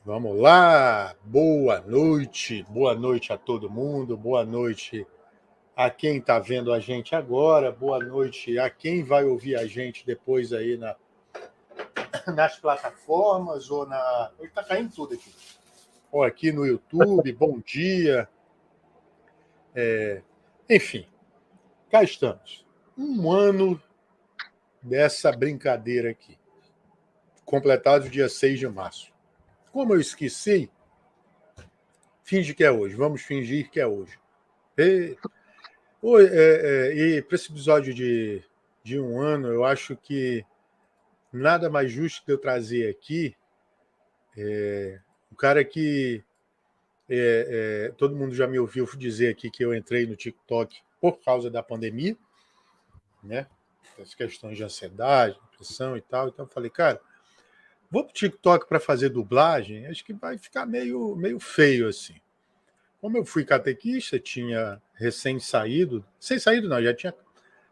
Vamos lá, boa noite a todo mundo, boa noite a quem está vendo a gente agora, boa noite a quem vai ouvir a gente depois aí nas plataformas ou na... Está caindo tudo aqui. Ou aqui no YouTube, bom dia. Enfim, cá estamos. Um ano dessa brincadeira aqui, completado dia 6 de março. Como eu esqueci, finge que é hoje, vamos fingir que é hoje. E para esse episódio de um ano, eu acho que nada mais justo que eu trazer aqui um cara que todo mundo já me ouviu dizer aqui que eu entrei no TikTok por causa da pandemia, né? As questões de ansiedade, depressão e tal. Então eu falei, cara, vou pro TikTok para fazer dublagem, acho que vai ficar meio feio assim. Como eu fui catequista, tinha recém saído, sem saído não, já tinha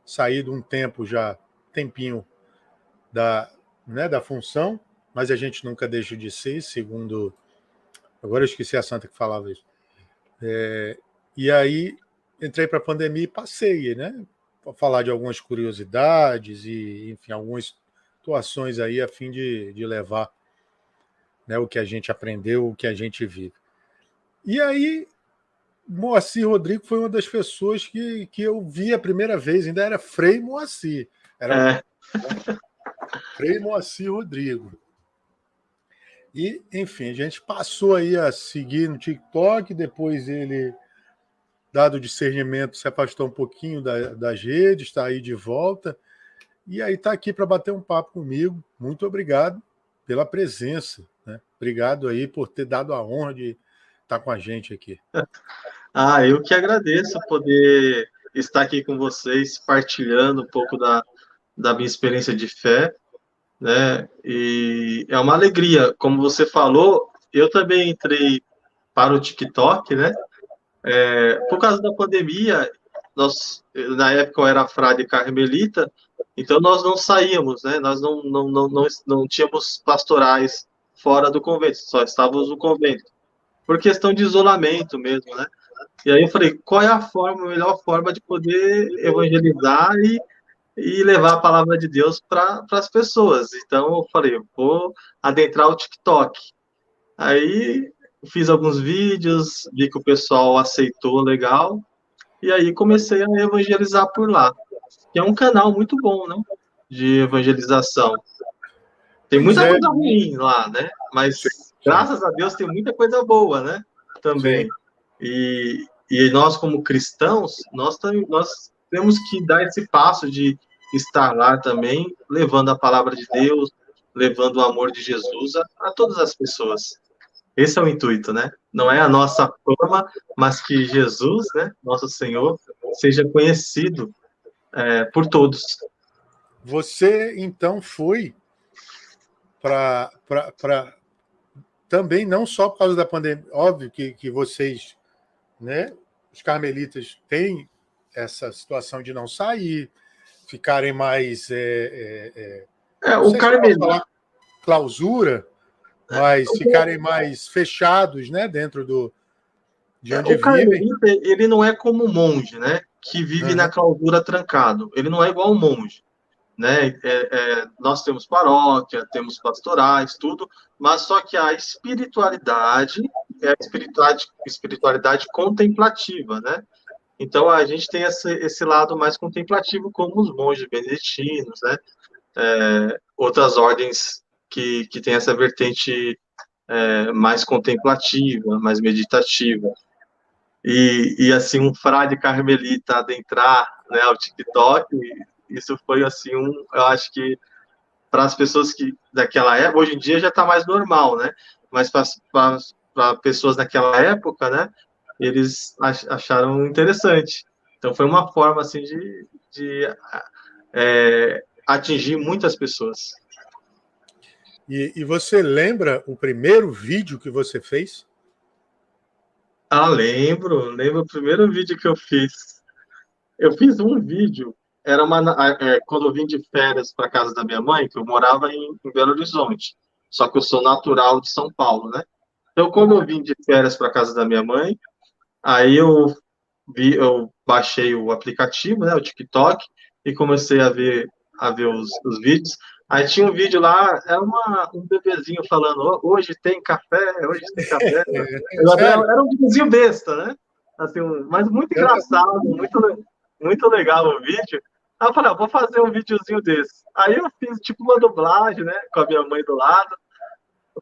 saído um tempo já, tempinho da função, mas a gente nunca deixa de ser, segundo... Agora eu esqueci a santa que falava isso. E aí entrei para a pandemia e passei, né? Para falar de algumas curiosidades e, enfim, algumas situações aí a fim de levar, né, o que a gente aprendeu, o que a gente vive. E aí, Moacir Rodrigo foi uma das pessoas que eu vi a primeira vez, ainda era Frei Moacir. Era Frei Moacir Rodrigo. E, enfim, a gente passou aí a seguir no TikTok, depois ele, dado o discernimento, se afastou um pouquinho das redes, está aí de volta, e aí está aqui para bater um papo comigo. Muito obrigado pela presença, né? Obrigado aí por ter dado a honra de estar com a gente aqui. Eu que agradeço poder estar aqui com vocês, partilhando um pouco da minha experiência de fé, né? E é uma alegria, como você falou, eu também entrei para o TikTok, né? Por causa da pandemia, na época eu era frade carmelita, então nós não saíamos, né? Nós não tínhamos pastorais fora do convento, só estávamos no convento, por questão de isolamento mesmo, né? E aí eu falei, qual é a melhor forma de poder evangelizar e levar a palavra de Deus para as pessoas? Então eu falei, vou adentrar o TikTok. Aí fiz alguns vídeos, vi que o pessoal aceitou legal, e aí comecei a evangelizar por lá. Que é um canal muito bom, né? De evangelização. Tem Pois muita é, coisa ruim lá, né? Mas sim, graças a Deus tem muita coisa boa, né? sim. Também. E nós, como cristãos, nós temos que dar esse passo de estar lá também, levando a palavra de Deus, levando o amor de Jesus a todas as pessoas. Esse é o intuito, né? Não é a nossa forma, mas que Jesus, né, nosso Senhor, seja conhecido por todos. Você, então, foi para também, não só por causa da pandemia, óbvio que vocês, né, os carmelitas, têm essa situação de não sair, ficarem mais, não O sei se eu posso Carmelita, falar clausura, mas ficarem mais fechados, né, dentro de onde o vivem. Carmelita, ele não é como o monge, né? Que vive na Uhum. clausura trancado. Ele não é igual ao monge, né? Nós temos paróquia, temos pastorais, tudo, mas só que a espiritualidade é a espiritualidade contemplativa, né? Então a gente tem esse lado mais contemplativo, como os monges beneditinos, né? Outras ordens que têm essa vertente mais contemplativa, mais meditativa. E assim, um frade carmelita adentrar, né, ao TikTok, isso foi assim, eu acho que para as pessoas que daquela época, hoje em dia já está mais normal, né? Mas para pessoas naquela época, né, eles acharam interessante. Então foi uma forma assim de atingir muitas pessoas. E você lembra o primeiro vídeo que você fez? Lembro o primeiro vídeo que eu fiz. Eu fiz um vídeo, quando eu vim de férias para casa da minha mãe, que eu morava em Belo Horizonte, só que eu sou natural de São Paulo, né? Então, quando eu vim de férias para casa da minha mãe, aí eu baixei o aplicativo, né, o TikTok, e comecei a ver os vídeos. Aí tinha um vídeo lá, era um bebezinho falando, hoje tem café, hoje tem café. Sério? Era um videozinho besta, né? Assim, mas muito Eu também. engraçado, muito legal o vídeo. Aí eu falei, vou fazer um videozinho desse. Aí eu fiz tipo uma dublagem, né, com a minha mãe do lado.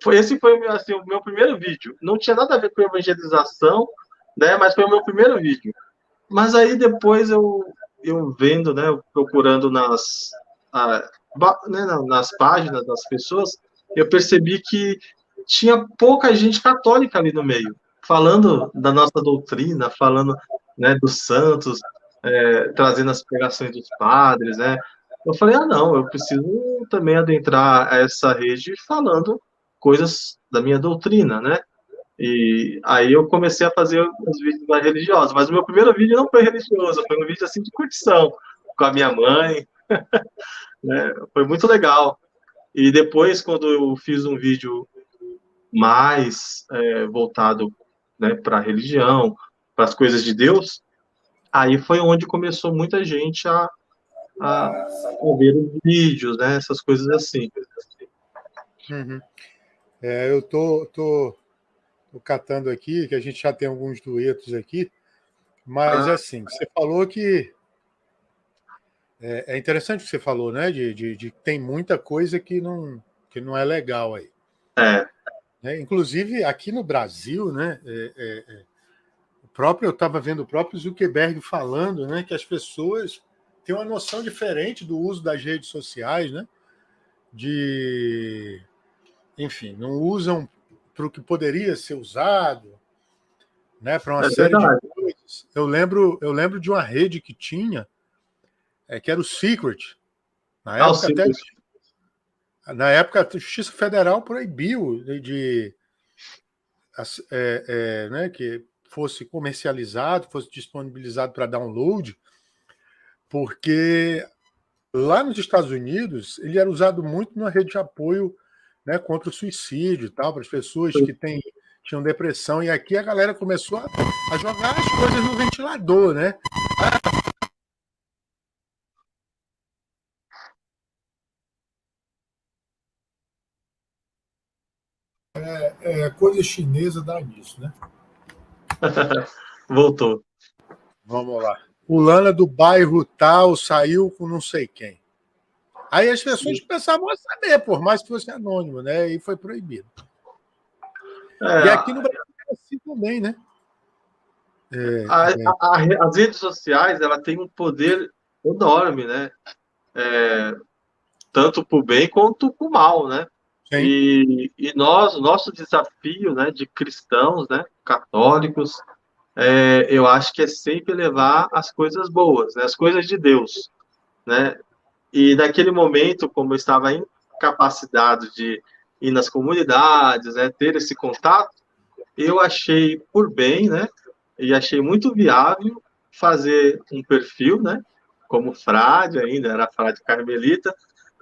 Esse foi assim, o meu primeiro vídeo. Não tinha nada a ver com evangelização, né, mas foi o meu primeiro vídeo. Mas aí depois eu vendo, né, procurando nas páginas das pessoas, eu percebi que tinha pouca gente católica ali no meio, falando da nossa doutrina, falando, né, dos santos, trazendo as pregações dos padres, né. Eu falei, não, eu preciso também adentrar essa rede falando coisas da minha doutrina, né. E aí eu comecei a fazer os vídeos mais religiosos, mas o meu primeiro vídeo não foi religioso, foi um vídeo assim de curtição com a minha mãe, né? Foi muito legal. E depois, quando eu fiz um vídeo mais voltado, né, para a religião, para as coisas de Deus, aí foi onde começou muita gente a ver os vídeos, né, essas coisas assim. Uhum. Eu tô catando aqui, que a gente já tem alguns duetos aqui, mas assim, você falou que é interessante o que você falou, né? De que tem muita coisa que não é legal aí. É, Né? Inclusive aqui no Brasil, né? O próprio, eu estava vendo o próprio Zuckerberg falando, né? Que as pessoas têm uma noção diferente do uso das redes sociais, né? De, enfim, não usam para o que poderia ser usado, né? Para uma é série de verdade. coisas. Eu lembro de uma rede que tinha, que era o Secret. Na Ah, o época até simples. a Justiça Federal proibiu né, que fosse comercializado, fosse disponibilizado para download, porque lá nos Estados Unidos ele era usado muito na rede de apoio, né, contra o suicídio e tal, para as pessoas que tinham depressão. E aqui a galera começou a jogar as coisas no ventilador, né? Coisa chinesa dá nisso, né? Voltou. Vamos lá. Fulana do bairro tal saiu com não sei quem. Aí as pessoas começavam a saber, por mais que fosse anônimo, né? E foi proibido. E aqui no É, Brasil é assim também, né? a, as redes sociais, ela tem um poder enorme, né? Tanto para o bem quanto para o mal, né? Sim. E nós, nosso desafio, né, de cristãos, né, católicos, eu acho que é sempre levar as coisas boas, né, as coisas de Deus, né? E naquele momento, como eu estava incapacitado de ir nas comunidades, né, ter esse contato, eu achei por bem, né, e achei muito viável fazer um perfil, né, como frade ainda, era frade carmelita,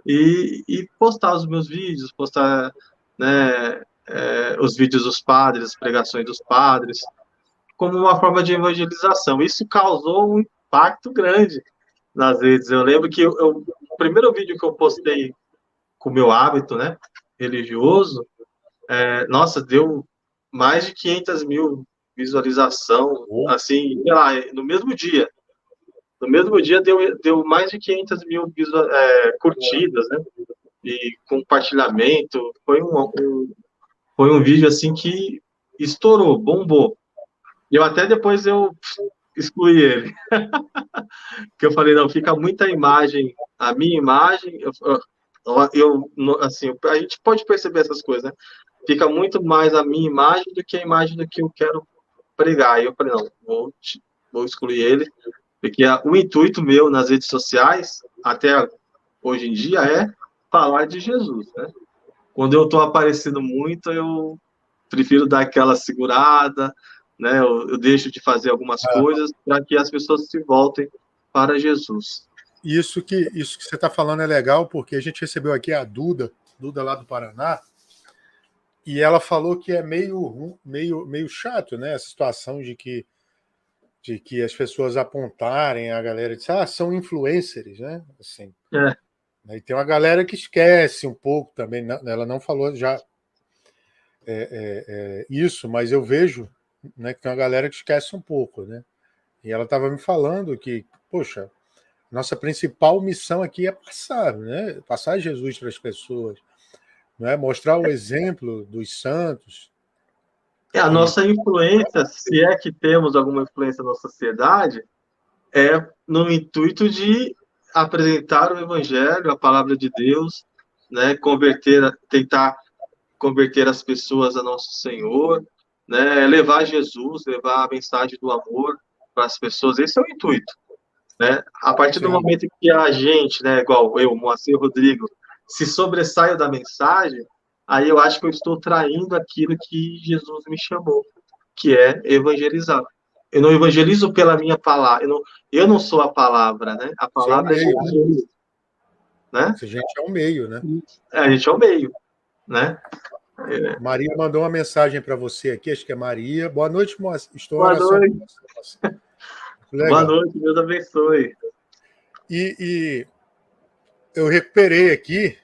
e postar os meus vídeos, postar, né, os vídeos dos padres, as pregações dos padres, como uma forma de evangelização. Isso causou um impacto grande nas redes. Eu lembro que o primeiro vídeo que eu postei com o meu hábito, né, religioso, nossa, deu mais de 500 mil visualização, assim, sei lá, no mesmo dia. No mesmo dia deu mais de 500 mil curtidas, né? E compartilhamento. Foi um vídeo assim que estourou, bombou. E eu até depois eu excluí ele. Porque eu falei, não, fica muita imagem, a minha imagem, assim, a gente pode perceber essas coisas, né? Fica muito mais a minha imagem do que a imagem do que eu quero pregar. E eu falei, não, vou excluir ele, porque o intuito meu nas redes sociais, até hoje em dia, é falar de Jesus, né? Quando eu estou aparecendo muito, eu prefiro dar aquela segurada, né? Eu deixo de fazer algumas coisas para que as pessoas se voltem para Jesus. Isso que você está falando é legal, porque a gente recebeu aqui a Duda lá do Paraná, E ela falou que é meio chato, né? A situação de que as pessoas apontarem a galera e dizer, são influencers, né? Assim, É. aí tem uma galera que esquece um pouco também, ela não falou já isso, mas eu vejo, né, que tem uma galera que esquece um pouco, né? E ela estava me falando que, poxa, nossa principal missão aqui é passar, né? Passar Jesus para as pessoas, não é? Mostrar o exemplo dos santos. A E nossa influência, se é que temos alguma influência na sociedade, é no intuito de apresentar o Evangelho, a palavra de Deus, né? Tentar converter as pessoas a nosso Senhor, né? Levar Jesus, levar a mensagem do amor para as pessoas. Esse é o intuito, né? A partir do sim, momento que a gente, né, igual eu, Moacir Rodrigo, se sobressaio da mensagem, aí eu acho que eu estou traindo aquilo que Jesus me chamou, que é evangelizar. Eu não evangelizo pela minha palavra, eu não sou a palavra, né? A você é o palavra é meio, né? Jesus, né? A gente é o meio, né? A gente é o meio, né? Maria mandou uma mensagem para você aqui, acho que é Maria. Boa noite, moça. Estou em Boa oração por noite. você, moça. Boa Legal. noite, Deus abençoe. E eu recuperei aqui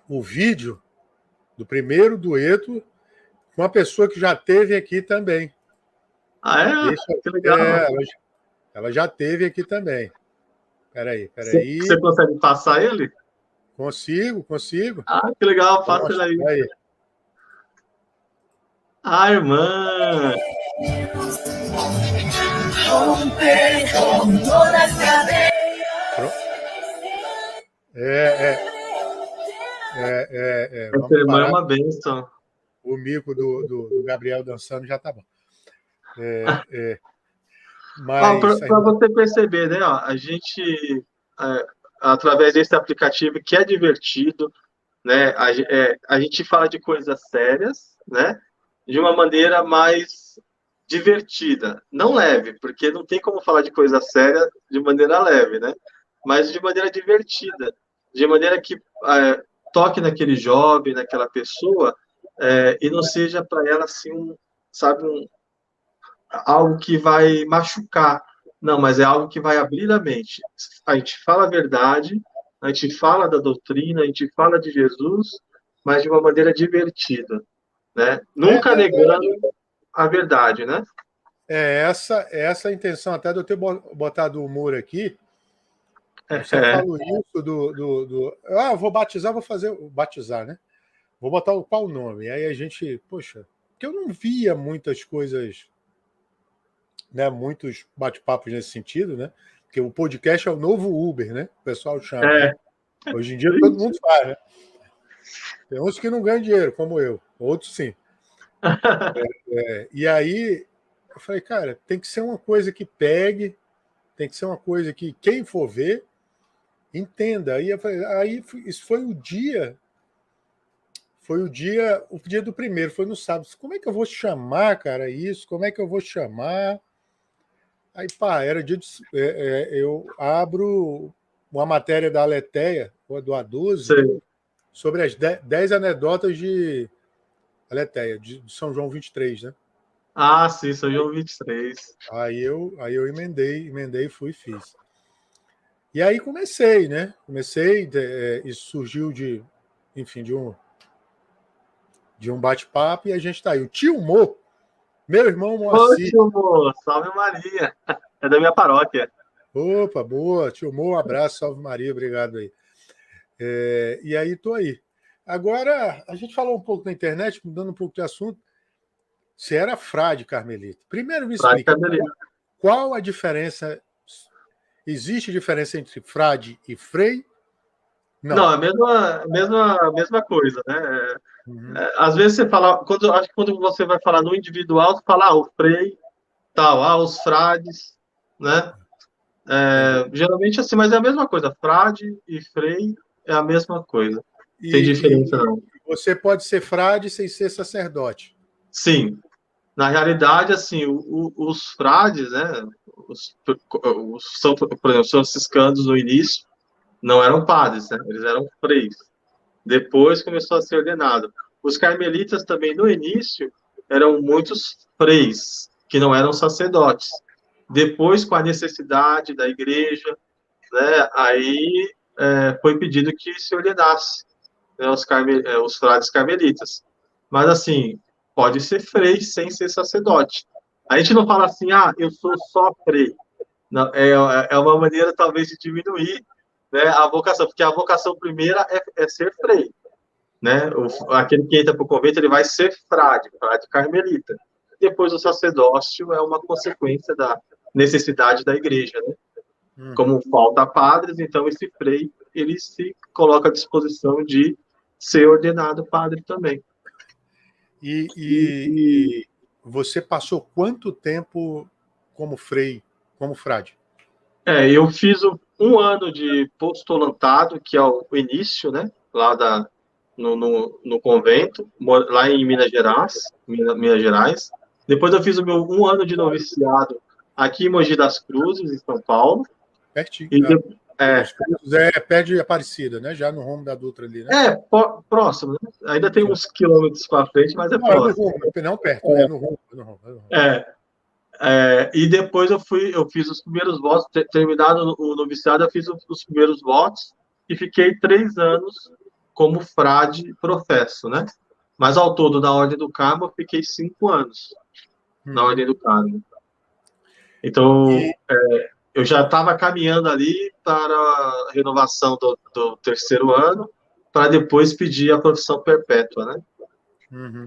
o vídeo do primeiro dueto com uma pessoa que já teve aqui também. Ah, é? Deixa, Que legal. ela já teve aqui também. Peraí. Você consegue passar ele? Consigo. Ah, que legal, Vou passa ele mostrar aí. aí. Ah, irmã! Essa Vamos irmã é parar. uma bênção. O mico do Gabriel dançando já tá bom. Mas Para você perceber, né? Ó, a gente, através desse aplicativo que é divertido, né? A gente fala de coisas sérias, né? De uma maneira mais divertida, não leve, porque não tem como falar de coisa séria de maneira leve, né? Mas de maneira divertida, de maneira que toque naquele jovem, naquela pessoa, e não seja para ela assim sabe, algo que vai machucar. Não, mas é algo que vai abrir a mente. A gente fala a verdade, a gente fala da doutrina, a gente fala de Jesus, mas de uma maneira divertida, né? Nunca negando verdade. a verdade, né? Essa a intenção até de eu ter botado o humor aqui. Eu sempre É, falo isso vou batizar, vou fazer batizar, né? Vou botar qual nome? Aí a gente, poxa, porque eu não via muitas coisas, né? Muitos bate-papos nesse sentido, né? Porque o podcast é o novo Uber, né? O pessoal chama, né? é, Hoje em dia todo mundo faz, né? Tem uns que não ganham dinheiro, como eu, outros sim. E aí eu falei, cara, tem que ser uma coisa que pegue, tem que ser uma coisa que quem for ver entenda. Aí eu falei, isso o dia do primeiro, foi no sábado. Como é que eu vou chamar, cara, isso? Como é que eu vou chamar? Aí, pá, era dia de, eu abro uma matéria da Aleteia, ou do A12, sei. sobre as 10 anedotas de Aleteia, de São João 23, né? Ah, sim, São João 23. Aí eu emendei, fui e fiz. E aí comecei, né? Isso surgiu enfim, de um bate-papo e a gente está aí. O tio Mo, meu irmão Ô, Moacir. tio Mo, salve Maria. É da minha paróquia. Opa, boa. Tio Mo, um abraço, salve Maria, obrigado aí. E aí tô aí. Agora, a gente falou um pouco na internet, mudando um pouco de assunto. Você era frade carmelita. Primeiro me explica, Prática dele. qual a diferença? Existe diferença entre frade e frei? Não, Não. a mesma coisa, né? Uhum. Às vezes você fala, acho que quando você vai falar no individual, você fala, o frei, tal, os frades, né? Entendi. Geralmente assim, mas é a mesma coisa. Frade e frei é a mesma coisa. Tem diferença, E não. você pode ser frade sem ser sacerdote. Sim, na realidade, assim, os frades, né? Por exemplo, os franciscanos no início não eram padres, né? Eles eram freis. Depois começou a ser ordenado. Os carmelitas também, no início, eram muitos freis, que não eram sacerdotes. Depois, com a necessidade da igreja, né, aí foi pedido que se ordenasse, né, os frades carmelitas. Mas, assim, pode ser frei sem ser sacerdote. A gente não fala assim, eu sou só frei. Não, é uma maneira, talvez, de diminuir, né, a vocação, porque a vocação primeira é ser frei. Né? Aquele que entra para o convento, ele vai ser frade carmelita. Depois, o sacerdócio é uma consequência da necessidade da igreja, né? Como falta padres, então esse frei, ele se coloca à disposição de ser ordenado padre também. E você passou quanto tempo como frei, como frade? Eu fiz um ano de postulantado, que é o início, né? Lá no convento, lá em Minas Gerais. Depois eu fiz o meu um ano de noviciado aqui em Mogi das Cruzes, em São Paulo. Pertinho. Perto de Aparecida, né? Já no rumo da Dutra ali, né? Próximo, né? Ainda tem uns quilômetros para frente, mas próximo. É no rumo, não perto, é no rumo. E depois eu fiz os primeiros votos, terminado o noviciado, eu fiz os primeiros votos e fiquei 3 anos como frade professo, né? Mas ao todo, na Ordem do Carmo, eu fiquei 5 anos na Ordem do Carmo. Então, eu já estava caminhando ali para a renovação do 3º ano, para depois pedir a profissão perpétua, né?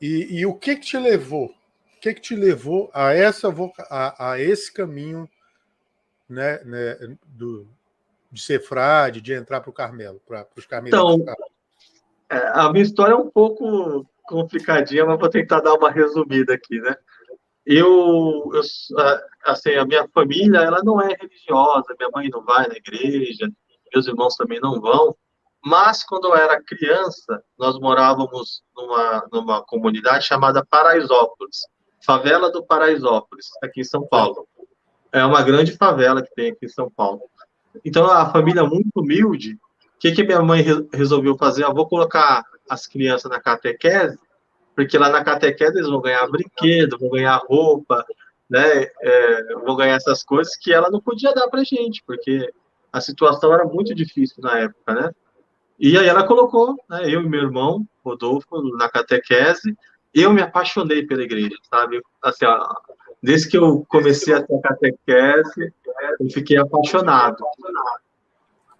E o que te levou? O que te levou a a esse caminho, né, de ser frade, de entrar para o Carmelo, para os carmelitas? Então, a minha história é um pouco complicadinha, mas vou tentar dar uma resumida aqui, né? Assim, a minha família, ela não é religiosa, minha mãe não vai na igreja, meus irmãos também não vão, mas quando eu era criança, nós morávamos numa comunidade chamada Paraisópolis, Favela do Paraisópolis, aqui em São Paulo. É uma grande favela que tem aqui em São Paulo. Então, a família muito humilde, o que minha mãe resolveu fazer? Eu vou colocar as crianças na catequese, porque lá na catequese eles vão ganhar brinquedo, vão ganhar roupa, né? Vão ganhar essas coisas que ela não podia dar pra gente, porque a situação era muito difícil na época, né? E aí ela colocou, né, eu e meu irmão, Rodolfo, na catequese, e eu me apaixonei pela igreja, sabe? Assim, desde que eu comecei a ter a catequese, eu fiquei apaixonado.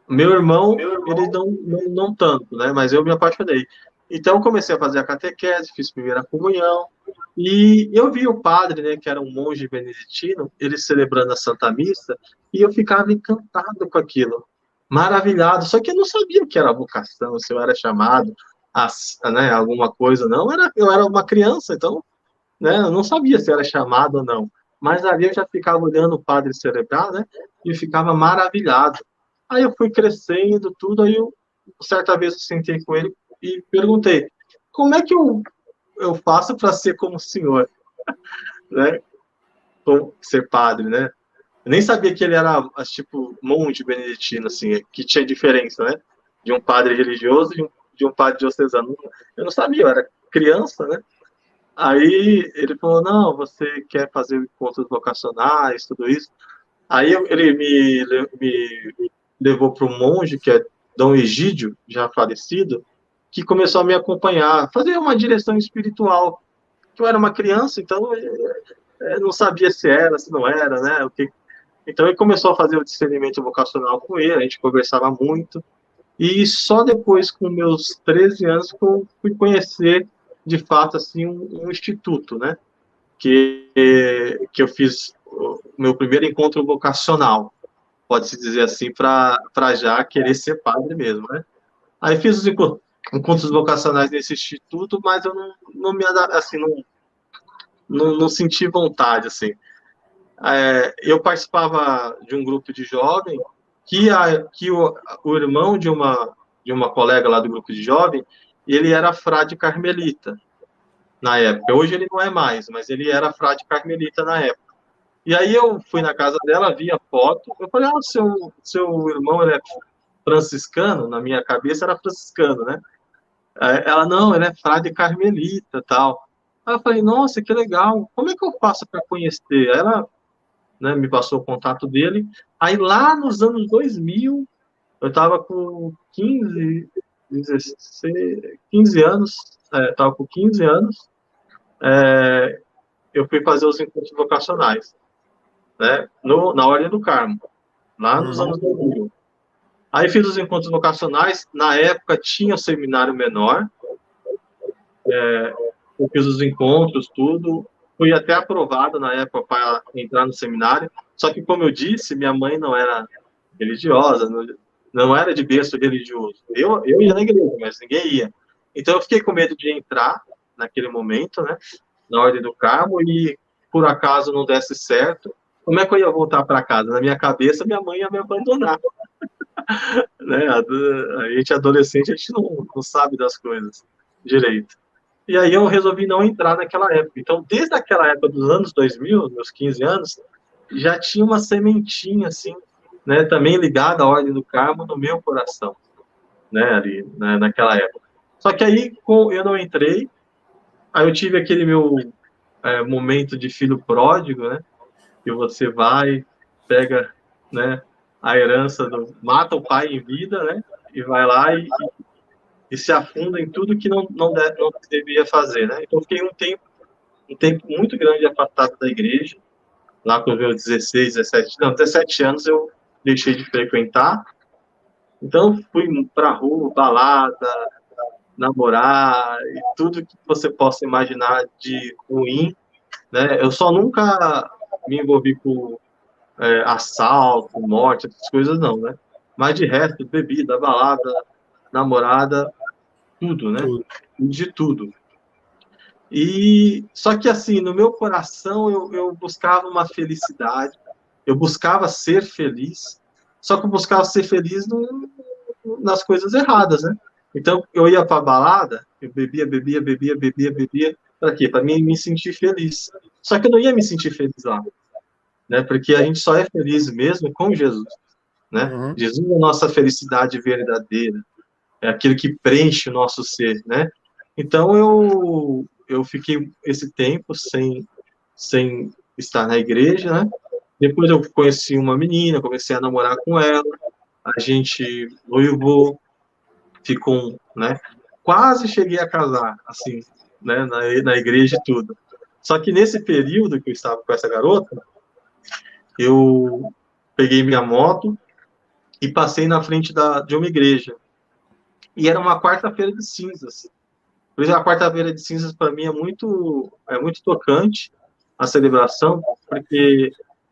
Meu irmão, ele não tanto, né? Mas eu me apaixonei. Então, eu comecei a fazer a catequese, fiz primeira comunhão, e eu vi o padre, né, que era um monge beneditino, ele celebrando a Santa Missa, e eu ficava encantado com aquilo, maravilhado. Só que eu não sabia o que era vocação, se eu era chamado a, né, alguma coisa, não. Eu era uma criança, então, né, eu não sabia se era chamado ou não. Mas ali eu já ficava olhando o padre celebrar, né, e eu ficava maravilhado. Aí eu fui crescendo, tudo, aí certa vez eu sentei com ele e perguntei, como é que eu faço para ser como o senhor, né? Ser padre, né? Eu nem sabia que ele era, tipo, monge beneditino, assim, que tinha diferença, né? De um padre religioso e de um padre diocesano. Eu não sabia, eu era criança, né? Aí ele falou, não, você quer fazer encontros vocacionais, tudo isso. Aí ele me levou para um monge, que é Dom Egídio, já falecido, que começou a me acompanhar, fazer uma direção espiritual. Eu era uma criança, então eu não sabia se era, se não era, né? Então ele começou a fazer o discernimento vocacional com ele, a gente conversava muito, e só depois, com meus 13 anos, que eu fui conhecer, de fato, assim, um instituto, né? Que eu fiz o meu primeiro encontro vocacional, pode-se dizer assim, para já querer ser padre mesmo, né? Aí fiz os encontros vocacionais nesse instituto, mas eu não me assim, não senti vontade, assim. Eu participava de um grupo de jovens que o irmão de uma colega lá do grupo de jovem, ele era frade carmelita na época. Hoje ele não é mais, mas ele era frade carmelita na época. E aí eu fui na casa dela, vi a foto, eu falei, seu irmão, ele é franciscano? Na minha cabeça era franciscano, né? Ela, não, ela é frade carmelita, tal. Aí eu falei, nossa, que legal, como é que eu faço para conhecer? Aí ela, né, me passou o contato dele. Aí lá nos anos 2000, eu estava com 15, 16, 15 anos, estava com 15 anos, eu fui fazer os encontros vocacionais, né, na Ordem do Carmo, lá nos Uhum. anos 2000. Aí fiz os encontros vocacionais, na época tinha o seminário menor, eu fiz os encontros, tudo, fui até aprovado na época para entrar no seminário, só que, como eu disse, minha mãe não era religiosa, não era de berço religioso. Eu ia na igreja, mas ninguém ia. Então eu fiquei com medo de entrar naquele momento, né, na Ordem do Carmo, e por acaso não desse certo, como é que eu ia voltar para casa? Na minha cabeça, minha mãe ia me abandonar, né? A gente adolescente, a gente não sabe das coisas direito. E aí eu resolvi não entrar naquela época. Então, desde aquela época dos anos 2000, meus 15 anos, já tinha uma sementinha, assim, né, também ligada à Ordem do Carmo no meu coração, né, ali, né, naquela época. Só que aí eu não entrei, aí eu tive aquele meu momento de filho pródigo, né, que você vai, pega, né, a herança, mata o pai em vida, né, e vai lá e se afunda em tudo que não devia fazer, né. Então, eu fiquei um tempo muito grande afastado da igreja, lá com os meus 16, 17, não, 17 anos eu deixei de frequentar, então fui pra rua, balada, namorar, e tudo que você possa imaginar de ruim, né, eu só nunca me envolvi com assalto, morte, essas coisas não, né, mas de resto, bebida, balada, namorada, tudo, né, Tudo. de tudo. E só que assim, no meu coração eu buscava uma felicidade, eu buscava ser feliz, só que eu buscava ser feliz nas coisas erradas, né? Então eu ia para balada, eu bebia, para quê? Para mim me sentir feliz. Só que eu não ia me sentir feliz lá, né? Porque a gente só é feliz mesmo com Jesus, né? Uhum. Jesus é a nossa felicidade verdadeira, é aquilo que preenche o nosso ser, né? Então eu fiquei esse tempo sem estar na igreja, né? Depois eu conheci uma menina, comecei a namorar com ela, a gente noivou, ficou, né? Quase cheguei a casar, assim, né? Na igreja e tudo. Só que nesse período que eu estava com essa garota, eu peguei minha moto e passei na frente de uma igreja. E era uma quarta-feira de cinzas. Por isso, a quarta-feira de cinzas, para mim, é muito tocante a celebração, porque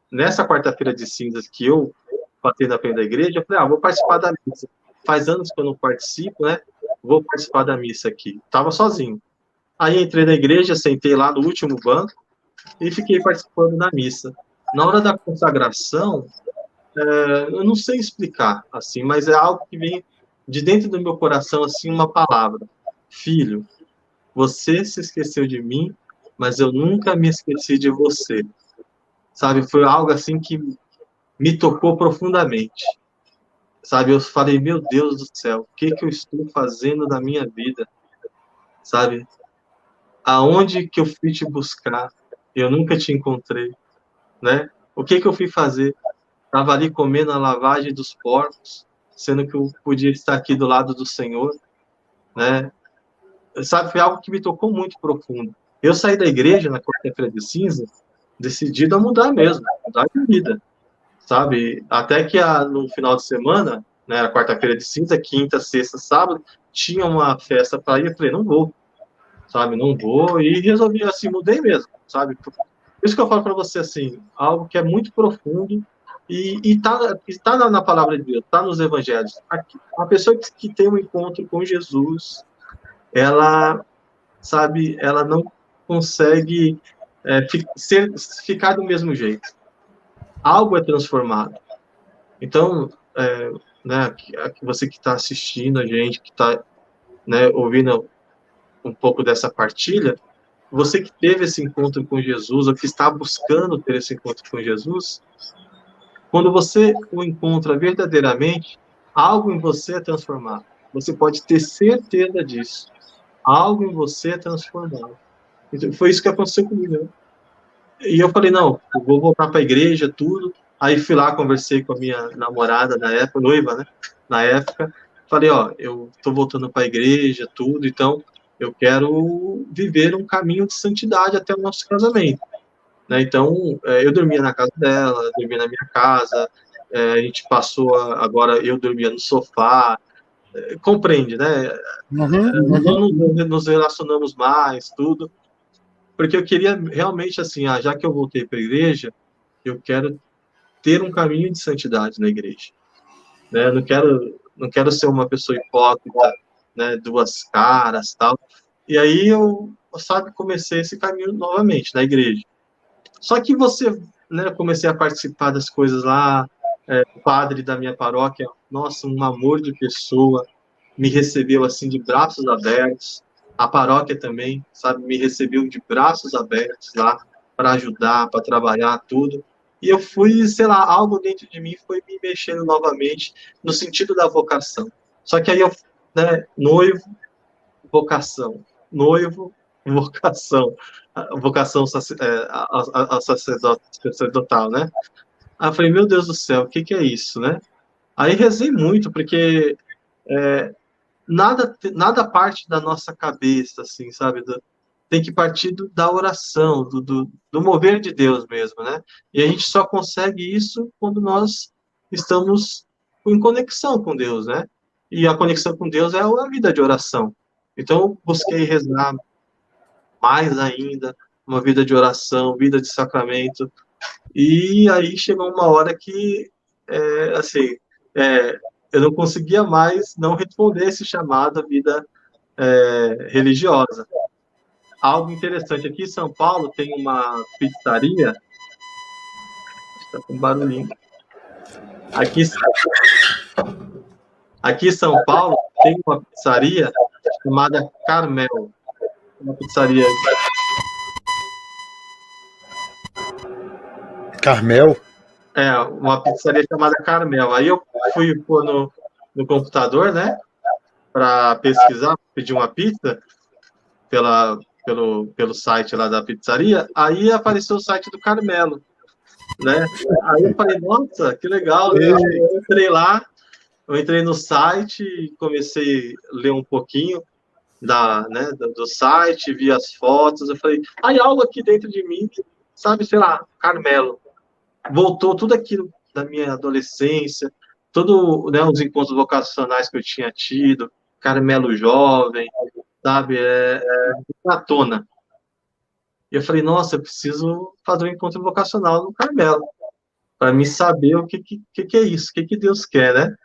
nessa quarta-feira de cinzas que eu passei na frente da igreja, eu falei, vou participar da missa. Faz anos que eu não participo, né? Vou participar da missa aqui. Tava sozinho. Aí entrei na igreja, sentei lá no último banco e fiquei participando da missa. Na hora da consagração, eu não sei explicar, assim, mas é algo que vem de dentro do meu coração, assim, uma palavra. Filho, você se esqueceu de mim, mas eu nunca me esqueci de você. Sabe, foi algo assim que me tocou profundamente. Sabe, eu falei, meu Deus do céu, o que que eu estou fazendo da minha vida? Sabe, aonde que eu fui te buscar? Eu nunca te encontrei, né? O que que eu fui fazer? Estava ali comendo a lavagem dos porcos, sendo que eu podia estar aqui do lado do Senhor, né? Sabe, foi algo que me tocou muito profundo. Eu saí da igreja na quarta-feira de cinza, decidido a mudar mesmo, mudar de vida, sabe? Até que no final de semana, né, a quarta-feira de cinza, quinta, sexta, sábado, tinha uma festa para ir, eu falei, não vou, sabe? Não vou, e resolvi, assim, mudei mesmo, sabe? Por isso que eu falo para você, assim, algo que é muito profundo e tá na palavra de Deus, tá nos evangelhos. A pessoa que tem um encontro com Jesus, ela, sabe, ela não consegue ficar do mesmo jeito. Algo é transformado. Então, né, você que está assistindo a gente, que está, né, ouvindo um pouco dessa partilha, você que teve esse encontro com Jesus, ou que está buscando ter esse encontro com Jesus, quando você o encontra verdadeiramente, algo em você é transformado. Você pode ter certeza disso. algo em você é transformado. Então, foi isso que aconteceu comigo, né? E eu falei, não, eu vou voltar para a igreja, tudo. Aí fui lá, conversei com a minha namorada na época, noiva, né? Na época, falei, ó, eu tô voltando para a igreja, tudo, então eu quero viver um caminho de santidade até o nosso casamento, né? Então, eu dormia na casa dela, dormia na minha casa, a gente passou, agora eu dormia no sofá, compreende, né? Uhum, Não uhum. nos relacionamos mais, tudo, porque eu queria realmente, assim, já que eu voltei para a igreja, eu quero ter um caminho de santidade na igreja, né? Eu não quero ser uma pessoa hipócrita, né? Duas caras, tal. E aí eu, sabe, comecei esse caminho novamente na igreja. Só que você, né? Comecei a participar das coisas lá, o padre da minha paróquia, nossa, um amor de pessoa, me recebeu assim de braços abertos. A paróquia também, sabe, me recebeu de braços abertos lá para ajudar, para trabalhar tudo. E eu fui, sei lá, algo dentro de mim foi me mexendo novamente no sentido da vocação. Só que aí eu, né, noivo, vocação, noivo, vocação, a vocação a sacerdotal, né? Aí eu falei, meu Deus do céu, o que que é isso, né? Aí rezei muito, porque nada parte da nossa cabeça, assim, sabe? Tem que partir da oração, do mover de Deus mesmo, né? E a gente só consegue isso quando nós estamos em conexão com Deus, né? E a conexão com Deus é a vida de oração. Então, eu busquei rezar mais ainda, uma vida de oração, vida de sacramento. E aí chegou uma hora que, assim, é, eu não conseguia mais não responder esse chamado à vida religiosa. Algo interessante, aqui em São Paulo tem uma pizzaria, está com barulhinho. Aqui, aqui em São Paulo tem uma pizzaria chamada Carmel, uma pizzaria, Carmel? uma pizzaria chamada Carmel. Aí eu fui pôr no computador, né, para pesquisar, pedir uma pizza pelo site lá da pizzaria. Aí apareceu o site do Carmelo, né? Aí eu falei, nossa, que legal, né? Aí Ei, eu entrei lá, eu entrei no site, comecei a ler um pouquinho do site, vi as fotos, eu falei, aí algo aqui dentro de mim, sabe, sei lá, Carmelo. Voltou tudo aquilo da minha adolescência, todo, né, os encontros vocacionais que eu tinha tido, Carmelo jovem, sabe, à tona. E eu falei, nossa, eu preciso fazer um encontro vocacional no Carmelo, para me saber o que é isso, o que Deus quer, né?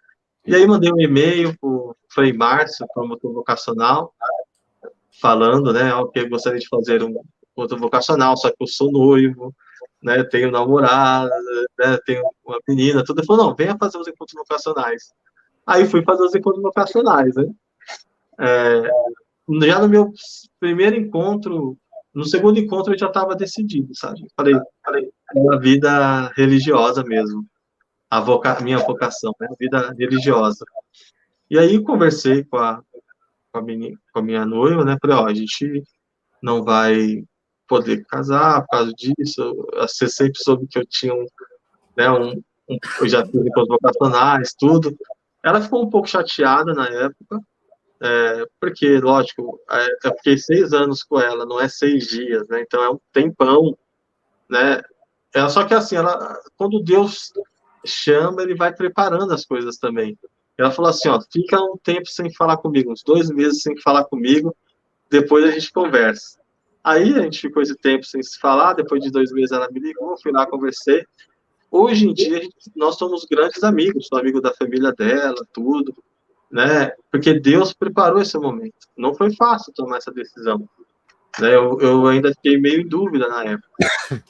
E aí mandei um e-mail para o Frei Márcio, promotor vocacional, falando, né, que eu gostaria de fazer um encontro vocacional, só que eu sou noivo, né, tenho namorada, né, tenho uma menina, tudo. Ele falou, não, venha fazer os encontros vocacionais. Aí fui fazer os encontros vocacionais, né? Já no meu primeiro encontro, no segundo encontro eu já estava decidido, sabe? Falei, é uma vida religiosa mesmo, minha vocação, né? Vida religiosa. E aí conversei com a minha noiva, né? Falei, ó, a gente não vai poder casar por causa disso. Você sempre soube que eu tinha né, eu já fiz encontros vocacionais, tudo. Ela ficou um pouco chateada na época, porque, lógico, eu fiquei 6 anos com ela, não é 6 dias, né? Então é um tempão, né? Só que assim, quando Deus chama, ele vai preparando as coisas também. Ela falou assim, ó, fica um tempo sem falar comigo, uns 2 meses sem falar comigo, depois a gente conversa. Aí a gente ficou esse tempo sem se falar, depois de 2 meses ela me ligou, fui lá, conversei. Hoje em dia, nós somos grandes amigos, sou amigo da família dela, tudo, né? Porque Deus preparou esse momento. Não foi fácil tomar essa decisão, né? Eu ainda fiquei meio em dúvida na época,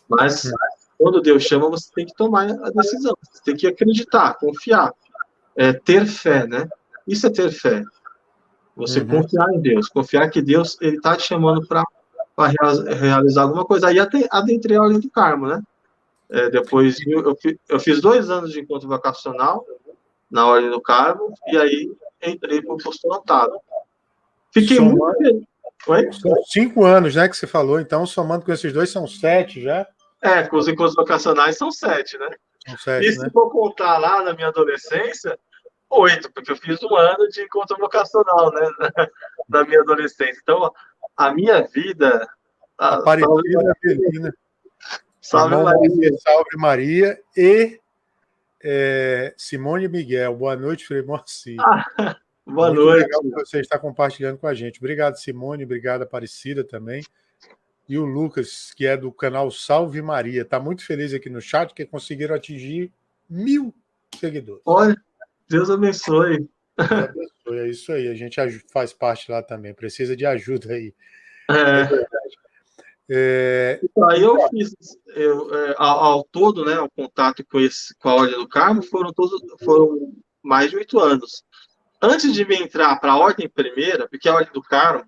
mas quando Deus chama, você tem que tomar a decisão, você tem que acreditar, confiar, ter fé, né? Isso é ter fé. Você uhum. confiar em Deus, confiar que Deus ele está te chamando para realizar alguma coisa. Aí adentrei a Ordem do Carmo, né? Depois eu fiz 2 anos de encontro vocacional na Ordem do Carmo e aí entrei para o postulantado. Fiquei São muito mais, feliz. Oi? São 5 anos, né, que você falou, então somando com esses dois são 7 já. Com os encontros vocacionais são 7, né? São E 7, se né? for contar lá na minha adolescência, 8, porque eu fiz um ano de encontro vocacional, né? Na minha adolescência. Então, a minha vida. Salve Aparecida, Maria. Avelina, Salve irmão Moacir, Maria. salve Maria e Simone e Miguel. Boa noite, Frei Moacir. Boa Muito noite. legal que você está compartilhando com a gente. Obrigado, Simone, obrigado, Aparecida também. E o Lucas, que é do canal Salve Maria, está muito feliz aqui no chat que conseguiram atingir 1.000 seguidores. Olha, Deus abençoe. Deus abençoe, é isso aí. A gente faz parte lá também, precisa de ajuda aí. É É, verdade. aí eu fiz, ao todo, né, o contato com a Ordem do Carmo foram mais de 8 anos. Antes de me entrar para a Ordem Primeira, porque a Ordem do Carmo,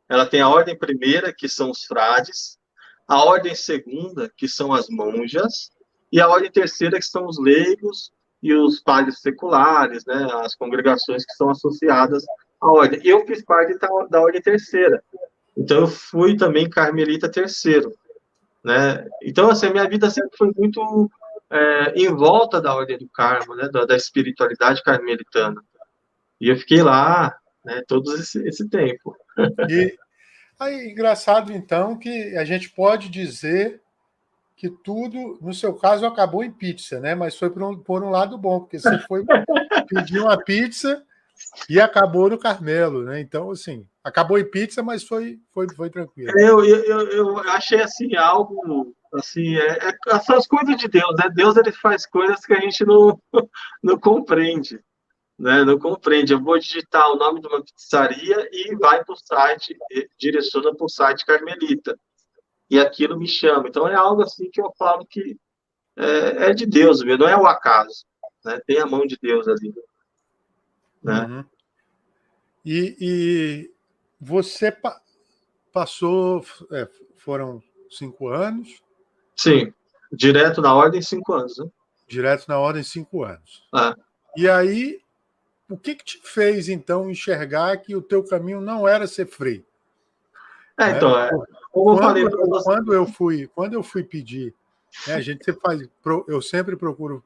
ela tem a Ordem Primeira, que são os frades, a Ordem Segunda, que são as monjas, e a Ordem Terceira, que são os leigos e os padres seculares, né, as congregações que são associadas à Ordem. Eu fiz parte da Ordem Terceira, então eu fui também carmelita terceiro, né? Então, assim, a minha vida sempre foi muito em volta da Ordem do Carmo, né, da espiritualidade carmelitana. E eu fiquei lá, né, todo esse tempo. E aí, engraçado, então, que a gente pode dizer que tudo, no seu caso, acabou em pizza, né? Mas foi por um lado bom, porque você foi pedir uma pizza e acabou no Carmelo, né? Então, assim, acabou em pizza, mas foi tranquilo. Eu achei, assim, algo, assim, são as coisas de Deus, né? Deus, ele faz coisas que a gente não compreende, né? Não compreende. Eu vou digitar o nome de uma pizzaria e vai para o site, direciona para o site Carmelita. E aquilo me chama. Então, é algo, assim, que eu falo que é de Deus mesmo, não é o acaso, né? Tem a mão de Deus ali, né? Uhum. E você passou, foram 5 anos? Sim, direto na ordem, 5 anos, né? Direto na ordem, 5 anos. É. E aí, o que te fez, então, enxergar que o teu caminho não era ser frei? Né? Então, como eu falei para você. Quando eu fui pedir, né, a gente sempre faz, eu sempre procuro,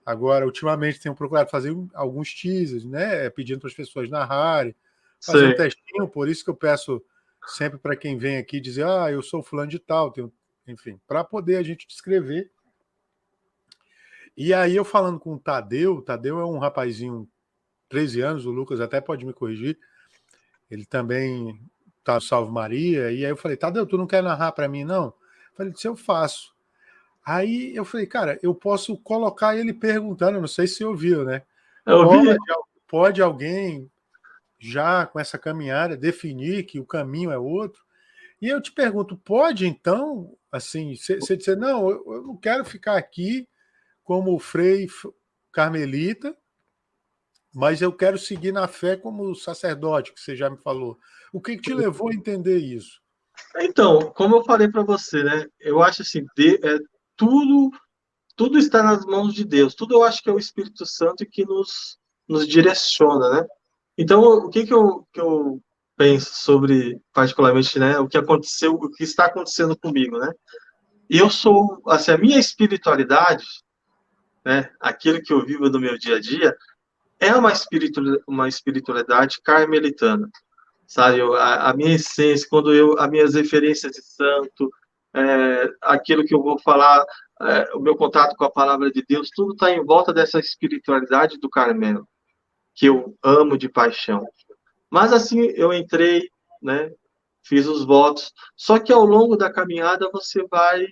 agora, ultimamente, tenho procurado fazer alguns teasers, né, pedindo para as pessoas narrarem, fazer um textinho, por isso que eu peço sempre para quem vem aqui dizer, eu sou fulano de tal, enfim, para poder a gente descrever. E aí eu falando com o Tadeu é um rapazinho, 13 anos, o Lucas até pode me corrigir, ele também tá no Salve Maria, e aí eu falei, Tadeu, tu não quer narrar para mim, não? Eu falei, se eu faço. Aí eu falei, cara, eu posso colocar ele perguntando, não sei se você ouviu, né? Eu vi. Pode alguém, já com essa caminhada, definir que o caminho é outro? E eu te pergunto, pode então, assim, você dizer, não, eu não quero ficar aqui como frei carmelita, mas eu quero seguir na fé como sacerdote, que você já me falou. O que te levou a entender isso? Então, como eu falei para você, né? Eu acho assim, tudo, tudo está nas mãos de Deus. Tudo eu acho que é o Espírito Santo que nos direciona, né? Então, o que eu penso sobre, particularmente, né? O que aconteceu, o que está acontecendo comigo, né? E eu sou, assim, a minha espiritualidade, né? Aquilo que eu vivo no meu dia a dia, é uma espiritualidade carmelitana, sabe? A minha essência, as minhas referências de santo, aquilo que eu vou falar, o meu contato com a palavra de Deus, tudo está em volta dessa espiritualidade do Carmelo, que eu amo de paixão. Mas assim, eu entrei, né? Fiz os votos. Só que ao longo da caminhada você vai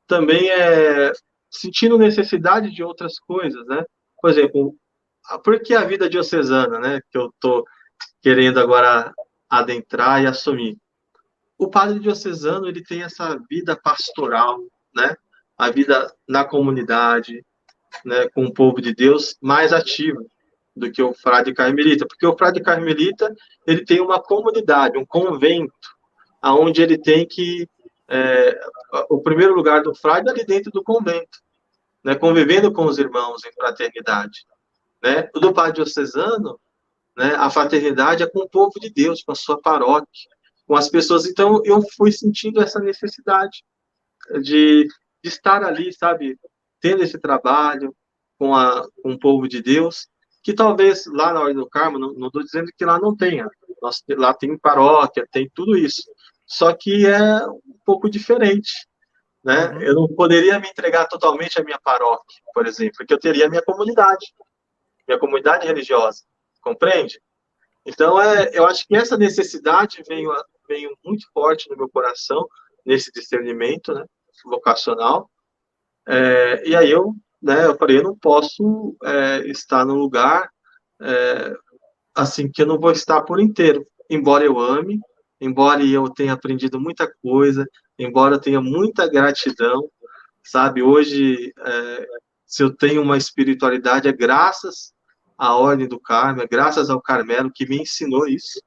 também sentindo necessidade de outras coisas, né? Por exemplo, por que a vida diocesana, né? Que eu tô querendo agora adentrar e assumir. O padre diocesano, ele tem essa vida pastoral, né? A vida na comunidade, né? Com o povo de Deus mais ativa do que o frade carmelita, porque o frade carmelita, ele tem uma comunidade, um convento, aonde ele tem que o primeiro lugar do frade é ali dentro do convento, né? Convivendo com os irmãos em fraternidade, né? O do padre diocesano, né? A fraternidade é com o povo de Deus, com a sua paróquia. com as pessoas. Então, eu fui sentindo essa necessidade de, de estar ali, sabe, tendo esse trabalho com o povo de Deus, que talvez lá na Ordem do Carmo, não estou dizendo que lá não tenha, lá tem paróquia, tem tudo isso, só que é um pouco diferente, né? Eu não poderia me entregar totalmente à minha paróquia, por exemplo, porque eu teria minha comunidade religiosa, compreende? Então, eu acho que essa necessidade veio muito forte no meu coração, nesse discernimento, né, vocacional. E aí eu falei, eu não posso estar num lugar assim que eu não vou estar por inteiro, embora eu ame, embora eu tenha aprendido muita coisa, embora eu tenha muita gratidão, sabe? Hoje, se eu tenho uma espiritualidade, é graças à Ordem do Carmo, é graças ao Carmelo que me ensinou isso,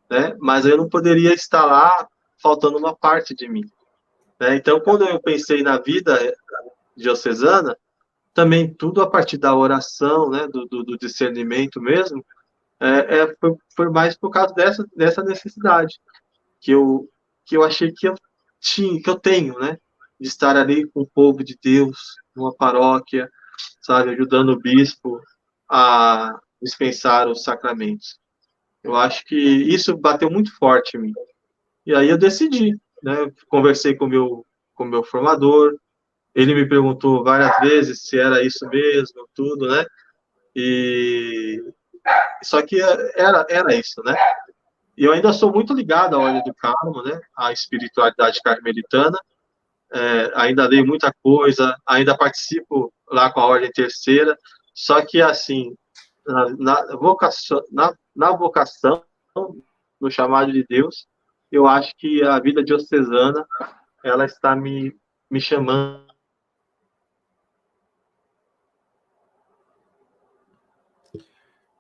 né? Mas eu não poderia estar lá faltando uma parte de mim, né? Então, quando eu pensei na vida diocesana, também tudo a partir da oração, né? Do discernimento mesmo, foi mais por causa dessa necessidade que eu achei que eu tinha, que eu tenho, né? De estar ali com o povo de Deus, numa paróquia, sabe, ajudando o bispo a dispensar os sacramentos. Eu acho que isso bateu muito forte em mim. E aí eu decidi, né? Conversei com o meu formador, ele me perguntou várias vezes se era isso mesmo, tudo, né? E só que era isso, né? E eu ainda sou muito ligado à Ordem do Carmo, né? À espiritualidade carmelitana. Ainda leio muita coisa, ainda participo lá com a Ordem Terceira. Só que, assim, na vocação, no chamado de Deus, eu acho que a vida diocesana, ela está me chamando.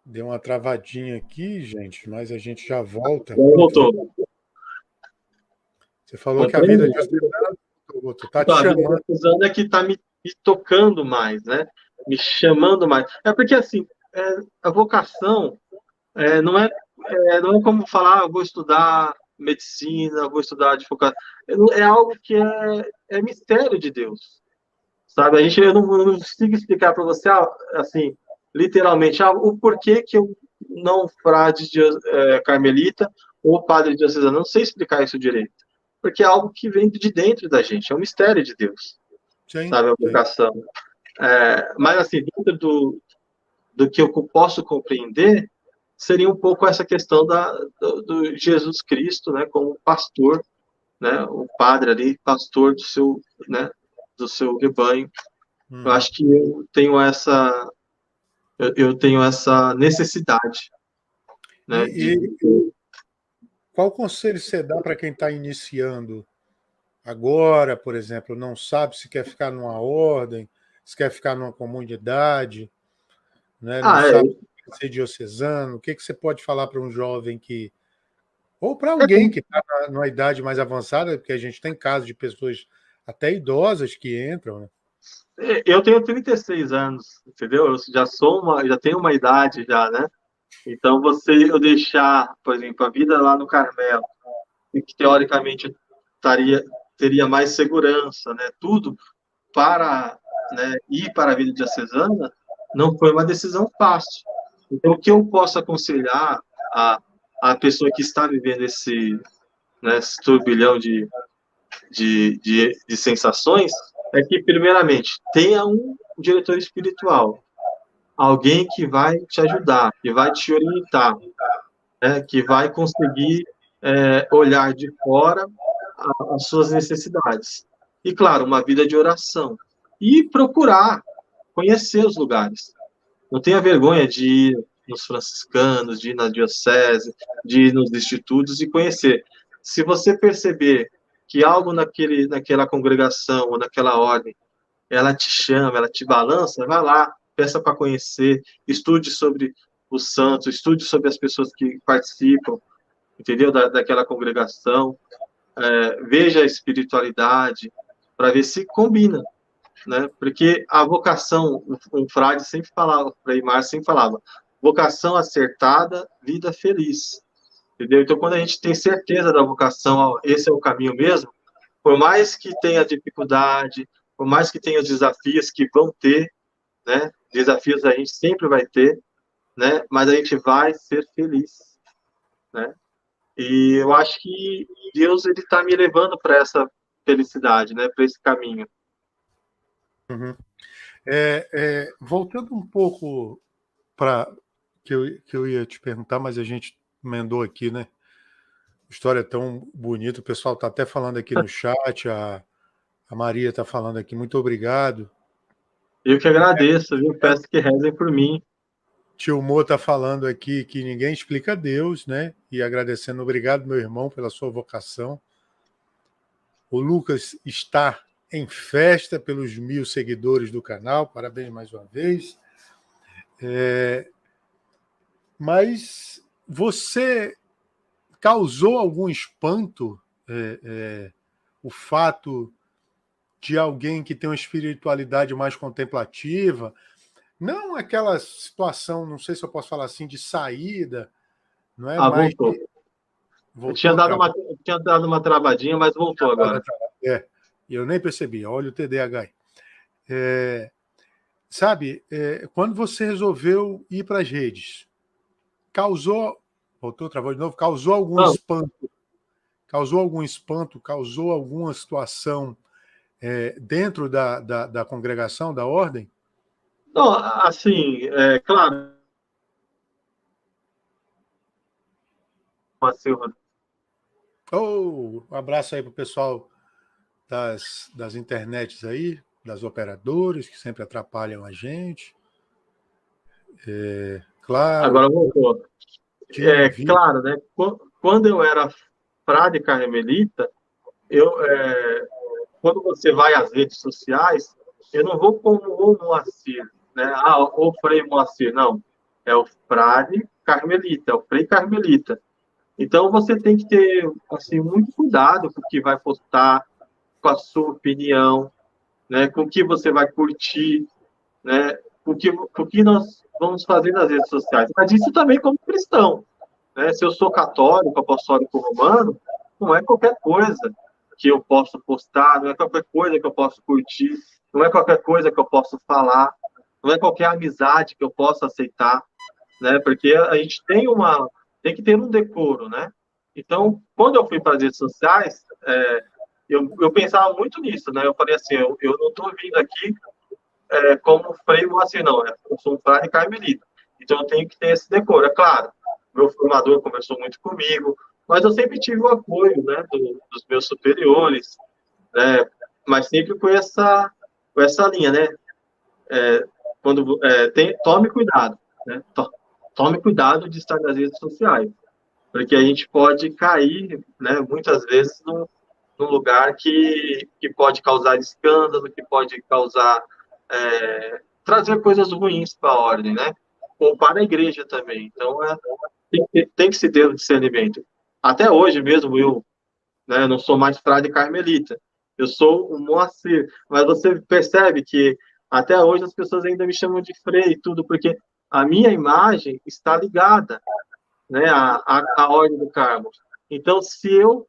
Deu uma travadinha aqui, gente, mas a gente já volta. Voltou. Você falou que a vida de outro tá te Então, a vida chamando. diocesana é que está me tocando mais, né? Me chamando mais. É porque, assim, a vocação não é como falar, eu vou estudar medicina, eu vou estudar advocacia. É algo que é mistério de Deus, sabe? Eu não consigo explicar para você, assim, literalmente, o porquê que eu não frade carmelita ou padre diocesano. Não sei explicar isso direito, porque é algo que vem de dentro da gente, é um mistério de Deus, Sim, sabe? A sim. vocação. Mas, assim, dentro do que eu posso compreender, seria um pouco essa questão do Jesus Cristo, né, como pastor, né, o padre ali, pastor né, do seu rebanho. Eu acho que eu tenho essa necessidade, né, E qual conselho você dá para quem está iniciando agora, por exemplo, não sabe se quer ficar numa ordem, se quer ficar numa comunidade, né? Não ah, é, sabe se quer ser diocesano? O que você pode falar para um jovem que. Ou para alguém que está numa idade mais avançada, porque a gente tem casos de pessoas até idosas que entram, né? eu tenho 36 anos, entendeu? Eu já tenho uma idade já, né? Então, eu deixar, por exemplo, a vida lá no Carmelo, e que teoricamente estaria, teria mais segurança, né? Tudo para, né, ir para a vida diocesana não foi uma decisão fácil. Então, o que eu posso aconselhar a, a pessoa que está vivendo esse turbilhão de sensações é que, primeiramente, tenha um diretor espiritual, alguém que vai te ajudar, que vai te orientar, né, que vai conseguir olhar de fora as suas necessidades. E, claro, uma vida de oração. E procurar conhecer os lugares. Não tenha vergonha de ir nos franciscanos, de ir na diocese, de ir nos institutos e conhecer. Se você perceber que algo naquela congregação ou naquela ordem, ela te chama, ela te balança, vai lá, peça para conhecer, estude sobre os santos, estude sobre as pessoas que participam, entendeu? Daquela congregação, veja a espiritualidade, para ver se combina, né? Porque a vocação, um frade sempre falava, o Frei Márcio sempre falava, vocação acertada, vida feliz. entendeu? Então, quando a gente tem certeza da vocação, ó, esse é o caminho mesmo, por mais que tenha dificuldade, por mais que tenha os desafios que vão ter, né? Desafios a gente sempre vai ter, né? Mas a gente vai ser feliz, né? E eu acho que Deus ele está me levando para essa felicidade, né? Para esse caminho. Uhum. Voltando um pouco para que eu ia te perguntar, mas a gente emendou aqui, né? História tão bonita. O pessoal está até falando aqui no chat, a Maria está falando aqui, muito obrigado. Eu que agradeço, viu? Peço que rezem por mim. Tio Mo está falando aqui que ninguém explica Deus, né? E agradecendo, obrigado, meu irmão, pela sua vocação. O Lucas está em festa pelos 1000 seguidores do canal, parabéns mais uma vez. Mas você causou algum espanto o fato de alguém que tem uma espiritualidade mais contemplativa, não aquela situação, não sei se eu posso falar assim, de saída, não é? Ah, Mas voltou. voltou, Eu tinha dado uma travadinha, mas voltou agora. Eu nem percebi, olha o TDAH aí. Sabe, quando você resolveu ir para as redes, voltou, travou de novo, causou algum Não, espanto, causou alguma situação dentro da congregação, da ordem? não, assim, claro, assim, Um abraço aí para o pessoal das internets aí, das operadoras, que sempre atrapalham a gente. Claro, agora voltou. Tim, Claro, né? Quando eu era frade carmelita, eu, quando você vai às redes sociais, eu não vou como o Moacir, né? Ah, o Frei Moacir, não. É o frade carmelita, é o Frei Carmelita. Então você tem que ter assim muito cuidado com o que vai postar, com a sua opinião, né? Com o que você vai curtir, né? Com o que nós vamos fazer nas redes sociais. Mas isso também como cristão, né? Se eu sou católico, apostólico romano, não é qualquer coisa que eu posso postar, não é qualquer coisa que eu posso curtir, não é qualquer coisa que eu posso falar, não é qualquer amizade que eu possa aceitar, né? Porque a gente tem que ter um decoro, né? Então, quando eu fui para as redes sociais, eu pensava muito nisso, né? Eu falei assim, eu não estou vindo aqui como freio assim, não. Eu sou um frade carmelita. Então, eu tenho que ter esse decoro. É claro, meu formador conversou muito comigo, mas eu sempre tive o apoio, né, dos meus superiores, né? Mas sempre com essa linha, né? Tome cuidado, né? Tome cuidado de estar nas redes sociais, porque a gente pode cair, né, muitas vezes num lugar que pode causar escândalo, que pode causar trazer coisas ruins para a ordem, né? Ou para a igreja também. Então, tem que se ter um discernimento. Até hoje mesmo, eu, né, não sou mais frade carmelita. Eu sou um Moacir. Mas você percebe que até hoje as pessoas ainda me chamam de Frei e tudo, porque a minha imagem está ligada, né, à Ordem do Carmo. Então, se eu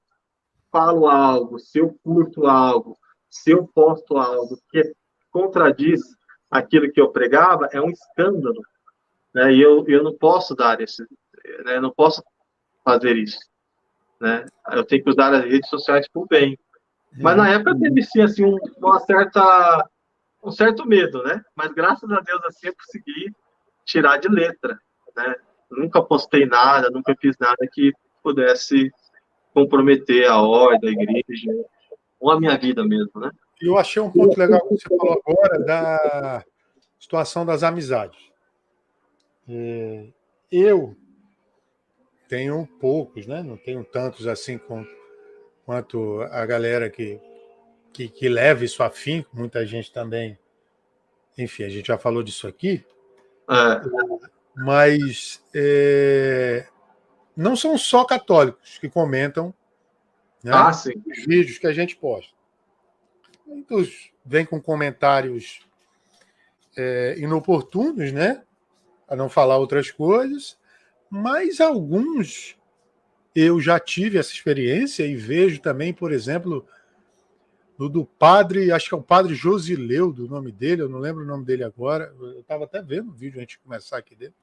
falo algo, se eu curto algo, se eu posto algo que contradiz aquilo que eu pregava, é um escândalo, né? E eu não posso dar esse, né? Não posso fazer isso, né? Eu tenho que usar as redes sociais para o bem. Mas na época teve sim assim um certo medo, né? Mas graças a Deus assim eu consegui tirar de letra, né? Nunca postei nada, nunca fiz nada que pudesse comprometer a ordem, a igreja, ou a minha vida mesmo, né? Eu achei um ponto legal que você falou agora da situação das amizades. Eu tenho poucos, né? Não tenho tantos assim quanto a galera que leva isso a fim, muita gente também. Enfim, a gente já falou disso aqui, mas não são só católicos que comentam, né, Sim. os vídeos que a gente posta. Muitos vêm com comentários inoportunos, né, a não falar outras coisas, mas alguns eu já tive essa experiência e vejo também, por exemplo, no do padre, acho que é o padre Josileudo, o nome dele, eu não lembro o nome dele agora, eu estava até vendo o vídeo antes de começar aqui dele.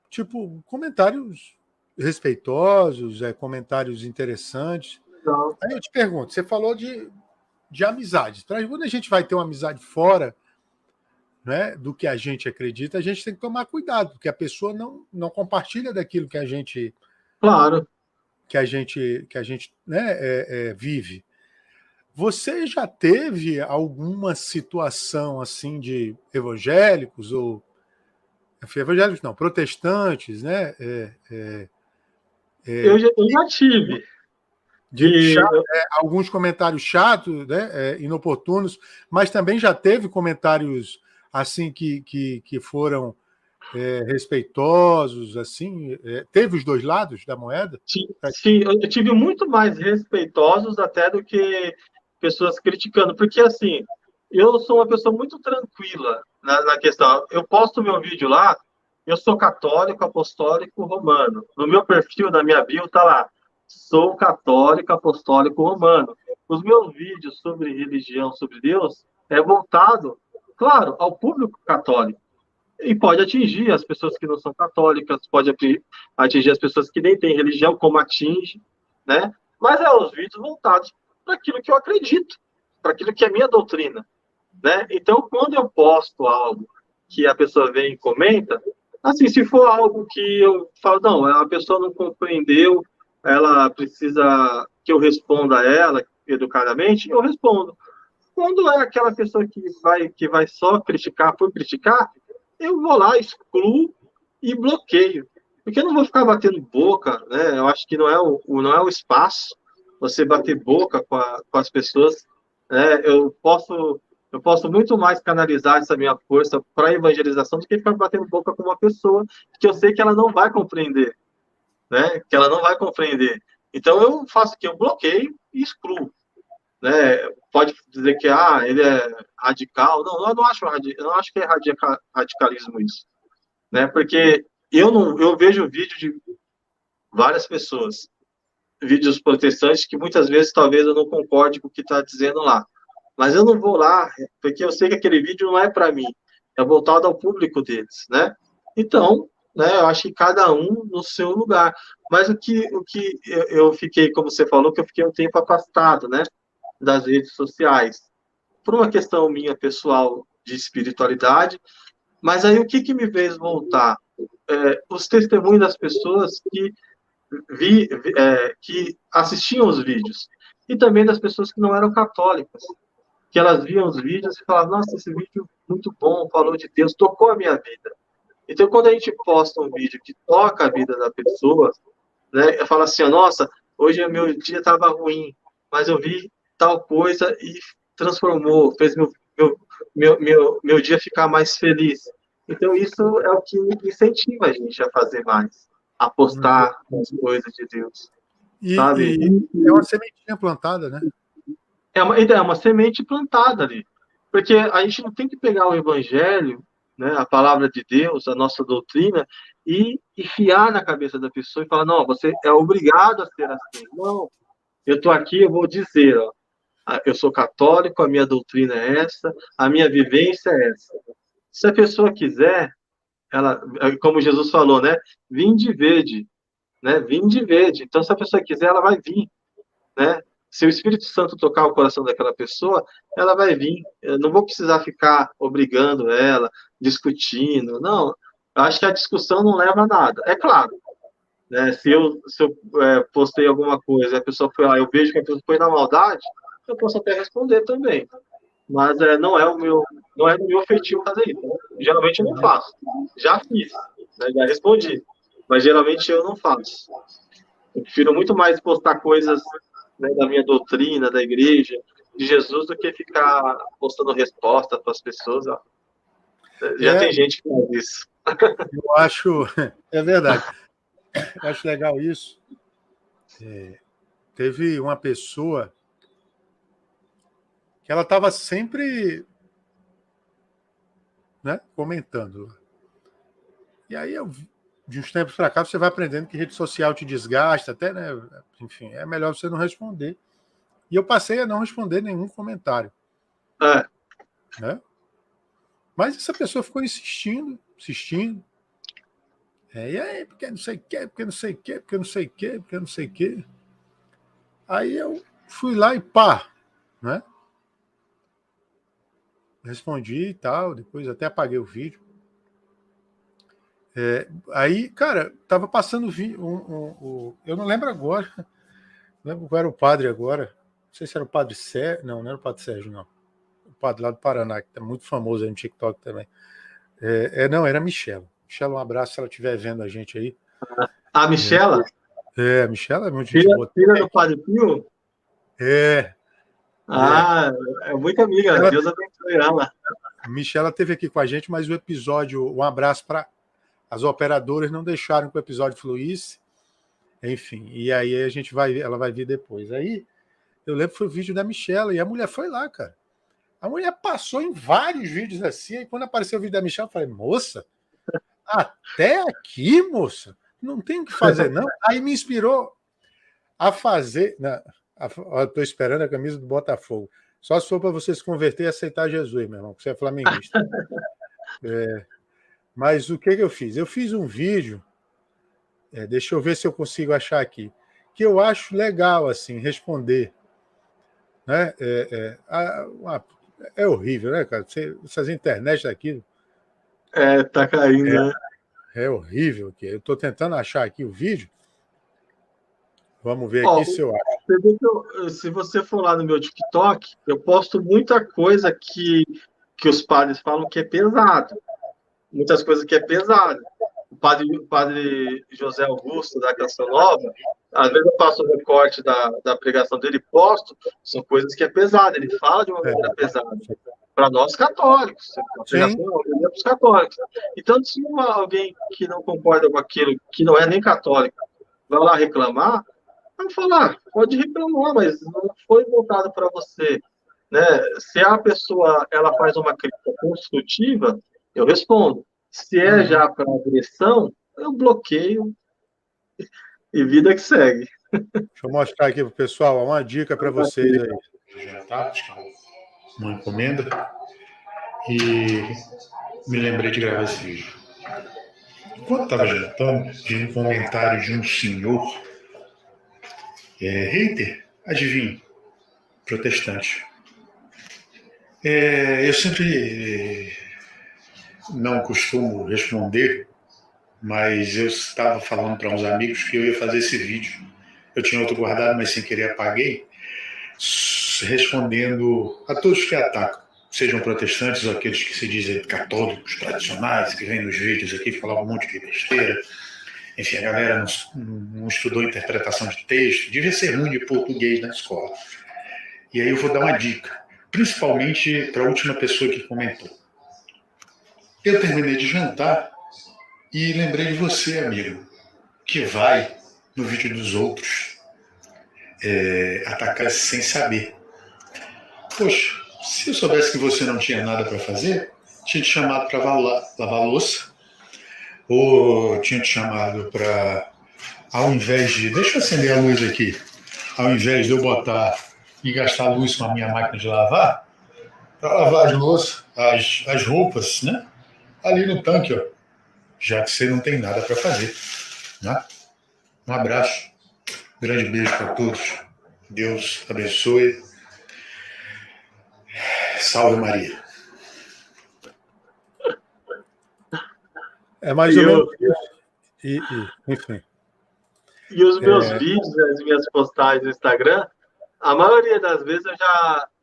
Tipo, comentários respeitosos, comentários interessantes. Legal. Aí eu te pergunto, você falou de amizade. Quando a gente vai ter uma amizade fora, né, do que a gente acredita, a gente tem que tomar cuidado, porque a pessoa não compartilha daquilo que a gente Claro. né, vive. Você já teve alguma situação assim de evangélicos ou evangélicos não, protestantes, né? Eu já tive. De E alguns comentários chatos, né, inoportunos, mas também já teve comentários assim que foram respeitosos, assim, teve os dois lados da moeda? sim, eu tive muito mais respeitosos até do que pessoas criticando, porque assim, eu sou uma pessoa muito tranquila na questão. Eu posto meu vídeo lá, eu sou católico, apostólico, romano. No meu perfil, na minha bio, tá lá, sou católico, apostólico, romano. Os meus vídeos sobre religião, sobre Deus, é voltado, claro, ao público católico. E pode atingir as pessoas que não são católicas, pode atingir as pessoas que nem têm religião, como atinge, né? Mas é os vídeos voltados para aquilo que eu acredito, para aquilo que é minha doutrina, né? Então, quando eu posto algo que a pessoa vem e comenta, assim, se for algo que eu falo, não, a pessoa não compreendeu, ela precisa que eu responda a ela educadamente, eu respondo. Quando é aquela pessoa que vai só criticar por criticar, eu vou lá, excluo e bloqueio. Porque eu não vou ficar batendo boca, né? Eu acho que não é o espaço você bater boca com as pessoas. Né? Eu posso muito mais canalizar essa minha força para a evangelização do que ficar batendo boca com uma pessoa que eu sei que ela não vai compreender, né? Que ela não vai compreender. Então eu faço o que? Eu bloqueio e excluo. Né? Pode dizer que ele é radical. Não, eu não acho que é radicalismo isso, né? Porque eu vejo vídeo de várias pessoas, vídeos protestantes que muitas vezes talvez eu não concorde com o que está dizendo lá, mas eu não vou lá porque eu sei que aquele vídeo não é para mim, é voltado ao público deles, né? Então, né? Eu acho que cada um no seu lugar. Mas o que eu fiquei, como você falou, que eu fiquei um tempo afastado, né? Das redes sociais, por uma questão minha pessoal de espiritualidade, mas aí o que me fez voltar? Os testemunhos das pessoas que assistiam os vídeos, e também das pessoas que não eram católicas, que elas viam os vídeos e falavam, nossa, esse vídeo é muito bom, falou de Deus, tocou a minha vida. Então, quando a gente posta um vídeo que toca a vida da pessoa, né, fala assim, nossa, hoje o meu dia estava ruim, mas eu vi tal coisa e transformou, fez meu dia ficar mais feliz. Então, isso é o que incentiva a gente a fazer mais, a postar as coisas de Deus, sabe? E é uma sementinha plantada, né? É uma semente plantada ali. Porque a gente não tem que pegar o evangelho, né, a palavra de Deus, a nossa doutrina, e enfiar na cabeça da pessoa e falar, não, você é obrigado a ser assim. Não, eu estou aqui, eu vou dizer, ó, eu sou católico, a minha doutrina é essa, a minha vivência é essa. Se a pessoa quiser, ela, como Jesus falou, né, vinde verde, né, vinde verde. Então, se a pessoa quiser, ela vai vir, né? Se o Espírito Santo tocar o coração daquela pessoa, ela vai vir. Eu não vou precisar ficar obrigando ela, discutindo. Não, eu acho que a discussão não leva a nada. É claro, né? Se eu postei alguma coisa e a pessoa foi lá, eu vejo que a pessoa foi na maldade, eu posso até responder também. Mas não é do meu feitio fazer isso. Né? Geralmente eu não faço. Já fiz, né? Já respondi. Mas geralmente eu não faço. Eu prefiro muito mais postar coisas, né, da minha doutrina, da igreja, de Jesus, do que ficar postando resposta para as pessoas. Ó. Já É, tem gente que faz isso. eu acho, é verdade. Eu acho legal isso. Teve uma pessoa que ela estava sempre, né, comentando. E aí de uns tempos para cá, você vai aprendendo que rede social te desgasta, até, né? Enfim, é melhor você não responder. E eu passei a não responder nenhum comentário. Né? Mas essa pessoa ficou insistindo. E aí, porque não sei o quê, porque não sei o quê, porque não sei o quê, porque não sei o quê. Aí eu fui lá e pá, né? Respondi e tal, depois até apaguei o vídeo. Aí, cara, tava passando eu não lembro agora, não lembro qual era o padre agora, não sei se era o padre Sérgio, não era o padre Sérgio, não. O padre lá do Paraná, que tá muito famoso aí no TikTok também. Não, era a Michela. Michela, um abraço se ela estiver vendo a gente aí. A Michela? A Michela é muito gente boa. Filha do Padre Pio? É muito amiga, Deus abençoe ela. A Michela esteve aqui com a gente, mas o episódio, um abraço para as operadoras, não deixaram que o episódio fluísse. Enfim, e aí ela vai vir depois. Aí eu lembro que foi o vídeo da Michela e a mulher foi lá, cara. A mulher passou em vários vídeos assim, e quando apareceu o vídeo da Michela, eu falei, moça, até aqui, moça, não tem o que fazer, não. Aí me inspirou a fazer. Estou esperando a camisa do Botafogo. Só se for para você se converter e aceitar Jesus, meu irmão, que você é flamenguista. Mas o que eu fiz? Eu fiz um vídeo, deixa eu ver se eu consigo achar aqui, que eu acho legal assim responder. Né? É horrível, né, cara? Essas internet daqui. Tá caindo, né? É horrível aqui. Eu estou tentando achar aqui o vídeo. Vamos ver aqui se eu acho. Se você for lá no meu TikTok, eu posto muita coisa que os padres falam que é pesado. Muitas coisas que é pesado. O padre José Augusto, da Canção Nova, às vezes eu faço um recorte da pregação dele e posto, são coisas que é pesado. Ele fala de uma maneira pesada. Para nós católicos. A pregação é para os católicos. Então, se alguém que não concorda com aquilo, que não é nem católico, vai lá reclamar, vai falar, pode reclamar, mas não foi voltado para você. Né? Se a pessoa ela faz uma crítica construtiva, eu respondo. Se é já para agressão, eu bloqueio e vida que segue. Deixa eu mostrar aqui para o pessoal uma dica para vocês aí. Jantar, uma encomenda, e me lembrei de gravar esse vídeo. Enquanto estava jantando, vi um comentário de um senhor, hater, adivinha, protestante. Eu sempre não costumo responder, mas eu estava falando para uns amigos que eu ia fazer esse vídeo. Eu tinha outro guardado, mas sem querer apaguei, respondendo a todos que atacam, sejam protestantes ou aqueles que se dizem católicos tradicionais, que vêm nos vídeos aqui e falam um monte de besteira. Enfim, a galera não estudou interpretação de texto, devia ser ruim de português na escola. E aí eu vou dar uma dica, principalmente para a última pessoa que comentou. Eu terminei de jantar e lembrei de você, amigo, que vai no vídeo dos outros atacar sem saber. Poxa, se eu soubesse que você não tinha nada para fazer, tinha te chamado para lavar louça, ou tinha te chamado para, ao invés de... Deixa eu acender a luz aqui. Ao invés de eu botar e gastar luz com a minha máquina de lavar, para lavar as louças, as roupas, né? Ali no tanque, ó. Já que você não tem nada para fazer. Né? Um abraço. Grande beijo para todos. Deus abençoe. Salve Maria. É mais ou menos isso. Enfim. E os meus vídeos, as minhas postagens no Instagram, a maioria das vezes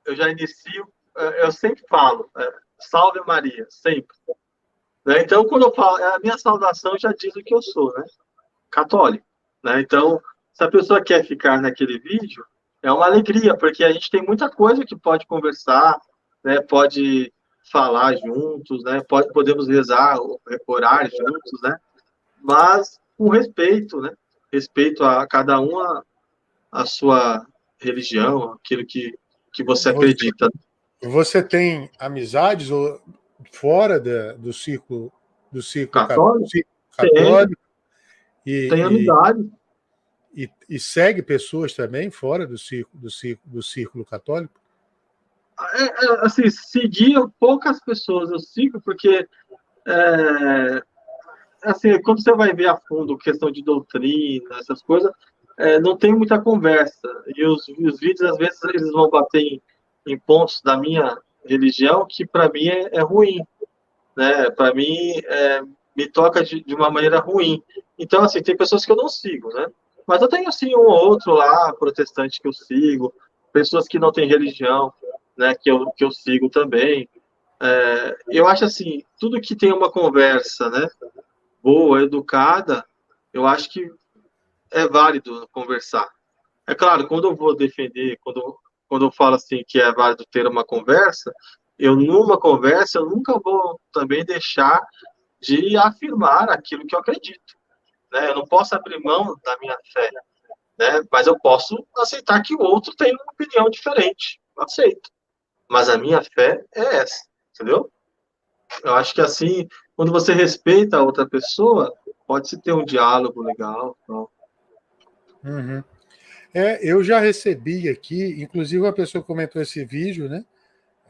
eu já inicio, eu sempre falo, salve Maria, sempre. Né? Então, quando eu falo, a minha saudação já diz o que eu sou, né? Católico. Né? Então, se a pessoa quer ficar naquele vídeo, é uma alegria, porque a gente tem muita coisa que pode conversar, né? Pode falar juntos, né? Podemos rezar, orar juntos, né? Mas com respeito, né? Respeito a cada um a sua religião, aquilo que você acredita. Você tem amizades fora do círculo católico? Tem amizade. E segue pessoas também fora do círculo católico? Assim, seguir poucas pessoas eu sigo, porque assim, quando você vai ver a fundo questão de doutrina, essas coisas, não tem muita conversa. E os vídeos, às vezes, eles vão bater em pontos da minha religião que, para mim, é ruim. Né? Para mim, me toca de uma maneira ruim. Então, assim, tem pessoas que eu não sigo, né? Mas eu tenho, assim, um ou outro lá, protestante que eu sigo, pessoas que não têm religião, né, que eu sigo também. Eu acho, assim, tudo que tem uma conversa, né, boa, educada, eu acho que é válido conversar. É claro, quando eu vou defender, quando eu falo assim que é válido ter uma conversa, numa conversa, eu nunca vou também deixar de afirmar aquilo que eu acredito. Né? Eu não posso abrir mão da minha fé, né? Mas eu posso aceitar que o outro tem uma opinião diferente. Eu aceito. Mas a minha fé é essa, entendeu? Eu acho que assim, quando você respeita a outra pessoa, pode-se ter um diálogo legal. Então. Uhum. Eu já recebi aqui, inclusive uma pessoa comentou esse vídeo, né?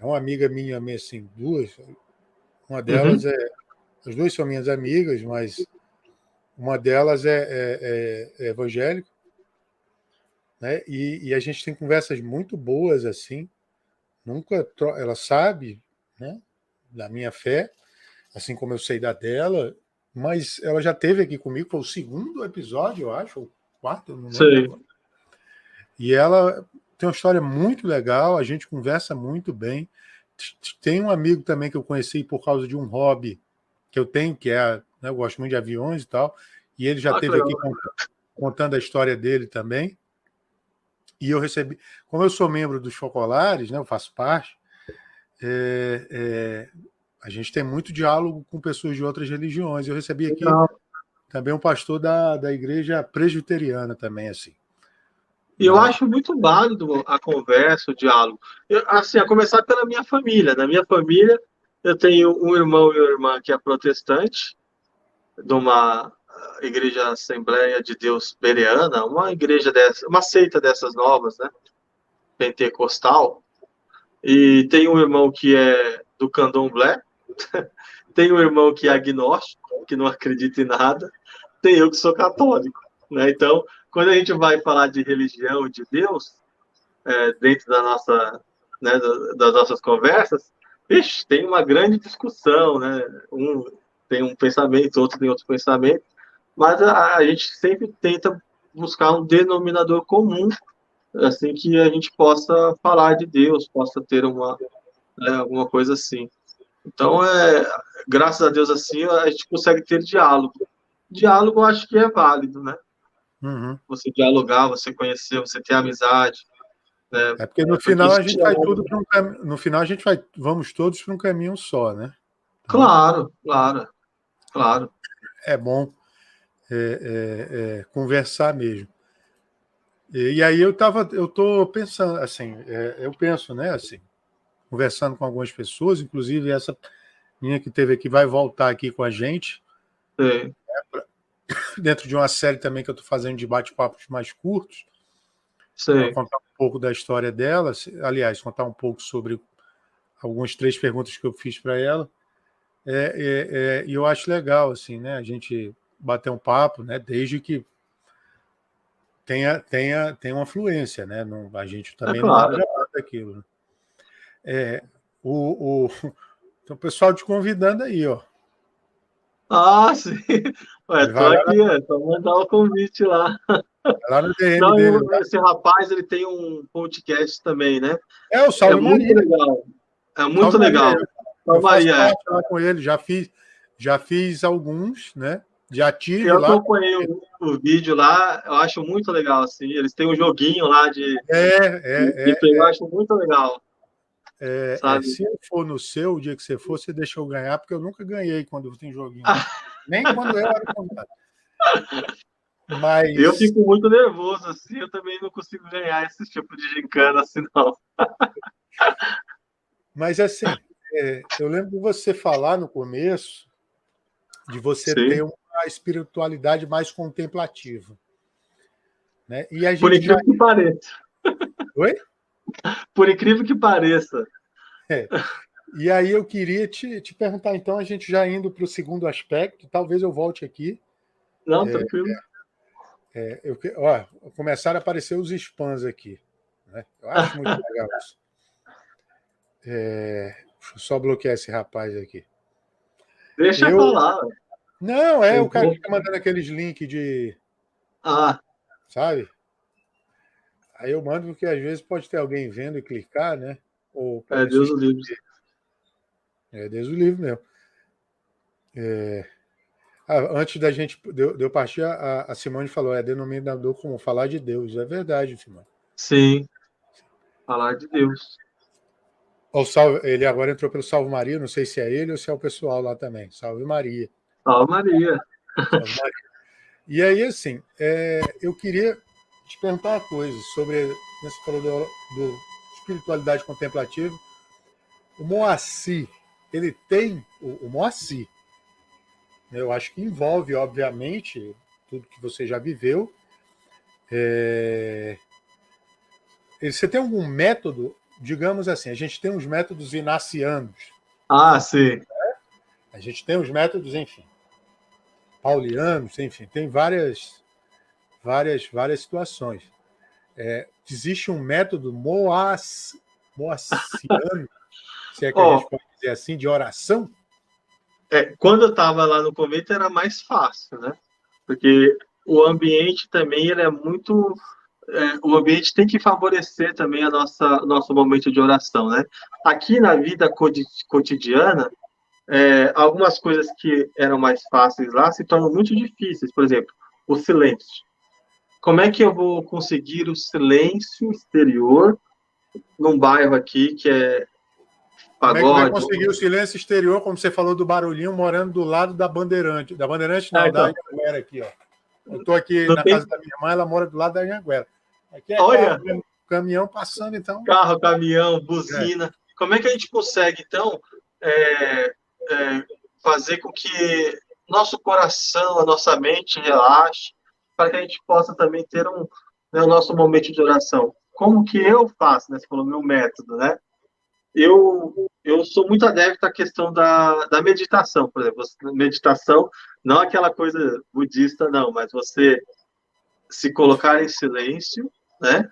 É uma amiga minha, assim, duas. Uma delas as duas são minhas amigas, mas uma delas é evangélica, né? E a gente tem conversas muito boas assim. Nunca ela sabe, né? Da minha fé, assim como eu sei da dela. Mas ela já esteve aqui comigo, foi o segundo episódio, eu acho, ou quarto, eu não lembro Sei. agora. E ela tem uma história muito legal, a gente conversa muito bem. Tem um amigo também que eu conheci por causa de um hobby que eu tenho, que né, eu gosto muito de aviões e tal, e ele já esteve aqui contando a história dele também. E eu recebi, como eu sou membro dos Focolares, né, eu faço parte, a gente tem muito diálogo com pessoas de outras religiões. Eu recebi aqui também um pastor da igreja presbiteriana também, assim. E eu acho muito válido a conversa, o diálogo. Assim, a começar pela minha família. Na minha família, eu tenho um irmão e uma irmã que é protestante, de uma igreja Assembleia de Deus Bereana, uma igreja dessa, uma seita dessas novas, né? Pentecostal. E tem um irmão que é do candomblé, tem um irmão que é agnóstico, que não acredita em nada, tem eu que sou católico, né? Então, quando a gente vai falar de religião, de Deus, dentro da nossa, né, das nossas conversas, tem uma grande discussão, né? Um tem um pensamento, outro tem outro pensamento, mas a gente sempre tenta buscar um denominador comum, assim que a gente possa falar de Deus, possa ter alguma coisa assim. Então, graças a Deus, assim, a gente consegue ter diálogo. Diálogo, eu acho que é válido, né? Uhum. Você dialogar, você conhecer, você ter amizade. Né? Porque no final a gente vai tudo para um caminho. No final a gente vamos todos para um caminho só, né? Então, claro. É bom conversar mesmo. E aí eu estou pensando, assim, eu penso, né, assim, conversando com algumas pessoas, inclusive essa minha que teve aqui vai voltar aqui com a gente, dentro de uma série também que eu estou fazendo de bate-papos mais curtos, para contar um pouco da história dela, aliás, contar um pouco sobre algumas 3 perguntas que eu fiz para ela, e eu acho legal, assim, né, a gente bater um papo, né, desde que tenha uma fluência, né, a gente também não abre aquilo, né? Então, o pessoal te convidando aí, ó. Ah, sim. Tô aqui, só mandar o convite lá. Lá no DM dele. Esse rapaz, ele tem um podcast também, né? O Salve Maria. Muito legal. É muito legal. Eu faço parte lá com ele, já fiz alguns, né? Já tive lá. Eu acompanhei o vídeo lá, eu acho muito legal, assim. Eles têm um joguinho lá de pegar, eu acho muito legal. Se eu for no seu, o dia que você for, você deixa eu ganhar, porque eu nunca ganhei quando tem joguinho. Nem quando eu era convidado. Mas... Eu fico muito nervoso, assim, eu também não consigo ganhar esse tipo de gincana, assim, não. Mas, assim, eu lembro de você falar no começo de você ter a espiritualidade mais contemplativa. Né? E a gente Por incrível que pareça. Oi? Por incrível que pareça. E aí eu queria te perguntar, então, a gente já indo para o segundo aspecto, talvez eu volte aqui. Não, tranquilo. Começaram a aparecer os spams aqui. Né? Eu acho muito legal isso. Deixa eu só bloquear esse rapaz aqui. Deixa eu falar. Não, o cara que fica mandando aqueles links de... Sabe? Aí eu mando porque às vezes pode ter alguém vendo e clicar, né? Ou Deus o livre. Deus o livre mesmo. Antes da gente de eu partir, a Simone falou, denominador comum, falar de Deus. É verdade, Simone. Sim, falar de Deus. Ele agora entrou pelo Salve Maria, não sei se é ele ou se é o pessoal lá também. Salve Maria. Salve Maria. Salve Maria. E aí, assim, eu queria te perguntar uma coisa sobre, você falou do espiritualidade contemplativa. O Moacir, ele tem o Moacir, eu acho que envolve, obviamente, tudo que você já viveu. Você tem algum método, digamos assim, a gente tem uns métodos inacianos. Sim. A gente tem os métodos, enfim, paulianos, enfim, tem várias situações. Existe um método moaciano, se é que a gente pode dizer assim, de oração? Quando eu estava lá no convento era mais fácil, né? Porque o ambiente também ele é muito... o ambiente tem que favorecer também nosso momento de oração, né? Aqui na vida cotidiana, algumas coisas que eram mais fáceis lá se tornam muito difíceis. Por exemplo, o silêncio. Como é que eu vou conseguir o silêncio exterior num bairro aqui que é pagode? Como é que vai conseguir o silêncio exterior, como você falou do barulhinho, morando do lado da Bandeirante? Da Bandeirante não, da Anhanguera aqui, ó. Eu estou aqui na casa da minha irmã, ela mora do lado da Anhanguera. Aqui é caminhão passando, então... Carro, caminhão, buzina. Como é que a gente consegue, então, fazer com que nosso coração, a nossa mente relaxe, para que a gente possa também ter o nosso momento de oração? Como que eu faço, né? Você falou meu método, né? Eu sou muito adepto à questão da meditação, por exemplo. Meditação, não aquela coisa budista, não, mas você se colocar em silêncio, né?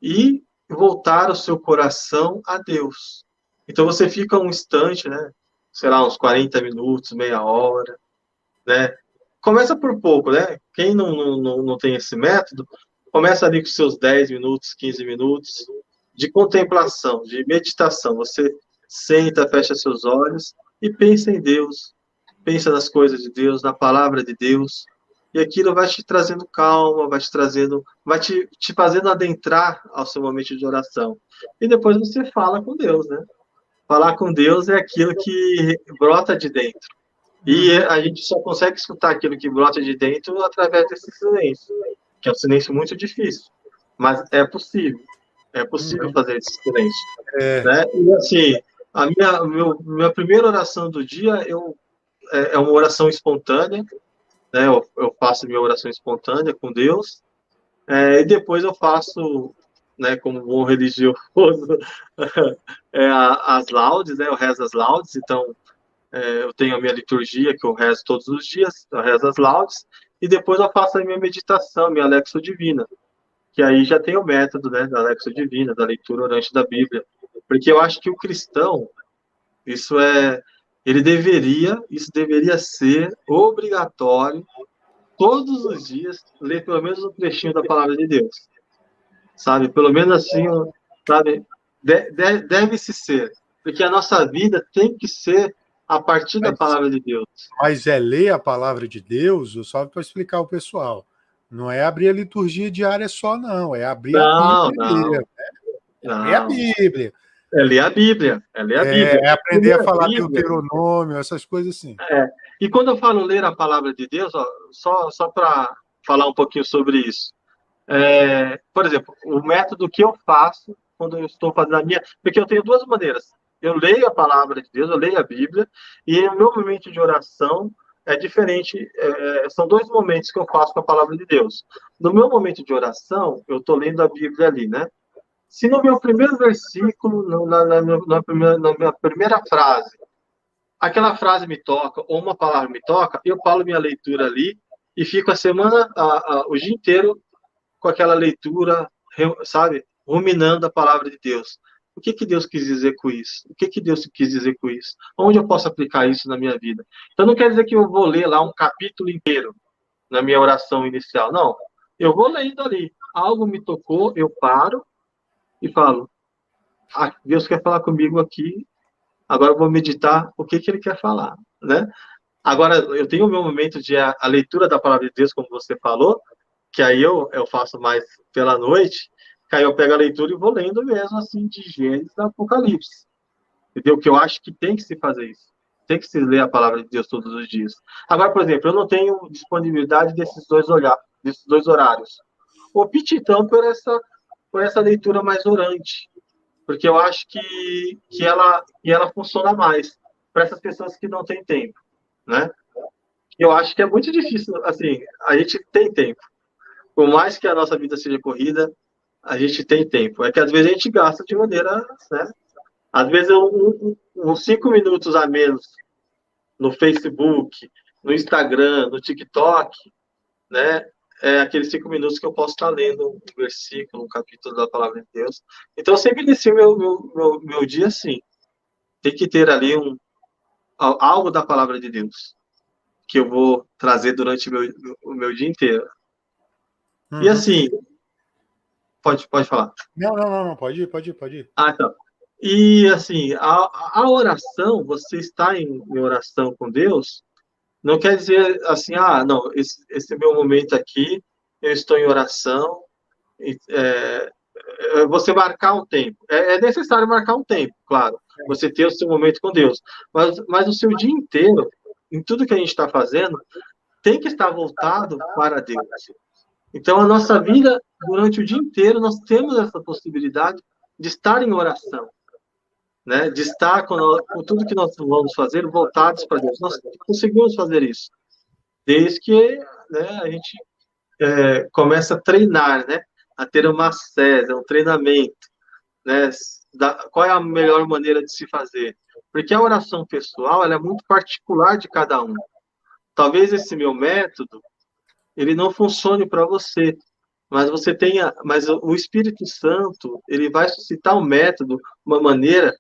E voltar o seu coração a Deus. Então você fica um instante, né? Sei lá, uns 40 minutos, meia hora, né? Começa por pouco, né? Quem não tem esse método, começa ali com seus 10 minutos, 15 minutos de contemplação, de meditação. Você senta, fecha seus olhos e pensa em Deus. Pensa nas coisas de Deus, na palavra de Deus. E aquilo vai te trazendo calma, vai te fazendo adentrar ao seu momento de oração. E depois você fala com Deus, né? Falar com Deus é aquilo que brota de dentro. E a gente só consegue escutar aquilo que brota de dentro através desse silêncio, que é um silêncio muito difícil. Mas é possível. É possível fazer esse silêncio. Né? E assim, minha primeira oração do dia é uma oração espontânea. Né? Eu faço minha oração espontânea com Deus. E depois eu faço, né, como bom religioso, as laudes, né? Eu rezo as laudes. Então, eu tenho a minha liturgia, que eu rezo todos os dias. Eu rezo as laudes. E depois eu faço a minha meditação, minha Lexio Divina. Que aí já tem o método, né, da Lexio Divina, da leitura orante da Bíblia. Porque eu acho que o cristão, isso deveria ser obrigatório, todos os dias, ler pelo menos um trechinho da palavra de Deus. Sabe? Pelo menos assim, sabe? Deve-se ser. Porque a nossa vida tem que ser a partir da palavra de Deus. Mas ler a palavra de Deus, só para explicar ao pessoal. Não é abrir a liturgia diária só, não. É abrir a Bíblia. É a Bíblia. É ler a Bíblia. É aprender a falar Deuteronômio, essas coisas assim. E quando eu falo ler a palavra de Deus, só para falar um pouquinho sobre isso. Por exemplo, o método que eu faço quando eu estou fazendo a minha... Porque eu tenho duas maneiras. Eu leio a palavra de Deus, eu leio a Bíblia, e no meu momento de oração, é diferente, são dois momentos que eu faço com a palavra de Deus. No meu momento de oração, eu estou lendo a Bíblia ali, né? Se no meu primeiro versículo, na minha primeira frase, aquela frase me toca, ou uma palavra me toca, eu paro minha leitura ali e fico a semana, o dia inteiro com aquela leitura, sabe, ruminando a palavra de Deus. O que que Deus quis dizer com isso? O que que Deus quis dizer com isso? Onde eu posso aplicar isso na minha vida? Então não quer dizer que eu vou ler lá um capítulo inteiro na minha oração inicial. Não. Eu vou lendo ali. Algo me tocou, eu paro e falo: Deus quer falar comigo aqui. Agora eu vou meditar o que que ele quer falar, né? Agora, eu tenho o meu momento de a leitura da palavra de Deus, como você falou, que aí eu faço mais pela noite, que aí eu pego a leitura e vou lendo mesmo, assim, de Gênesis a Apocalipse. Entendeu? Que eu acho que tem que se fazer isso. Tem que se ler a palavra de Deus todos os dias. Agora, por exemplo, eu não tenho disponibilidade desses dois horários. Opte, então, por essa leitura mais orante, porque eu acho que ela funciona mais para essas pessoas que não têm tempo, né? Eu acho que é muito difícil, assim, a gente tem tempo. Por mais que a nossa vida seja corrida, a gente tem tempo. É que às vezes a gente gasta de maneira, né? Às vezes uns 5 minutos a menos no Facebook, no Instagram, no TikTok, né? É aqueles 5 minutos que eu posso estar lendo um versículo, um capítulo da palavra de Deus. Então, eu sempre inicio meu dia assim. Tem que ter ali algo da palavra de Deus que eu vou trazer durante o meu dia inteiro. Uhum. E assim, pode falar. Não, pode ir. Então. E assim, a oração, você está em oração com Deus, não quer dizer assim, não, esse é meu momento aqui, eu estou em oração, você marcar um tempo. É necessário marcar um tempo, claro, você ter o seu momento com Deus, mas o seu dia inteiro, em tudo que a gente está fazendo, tem que estar voltado para Deus. Então, a nossa vida, durante o dia inteiro, nós temos essa possibilidade de estar em oração, né? De estar com tudo que nós vamos fazer voltados para Deus. Nós conseguimos fazer isso, desde que, né, a gente começa a treinar, né? A ter uma sede, um treinamento, né? Qual é a melhor maneira de se fazer? Porque a oração pessoal, ela é muito particular de cada um. Talvez esse meu método ele não funcione para você, mas mas o Espírito Santo, ele vai suscitar um método, uma maneira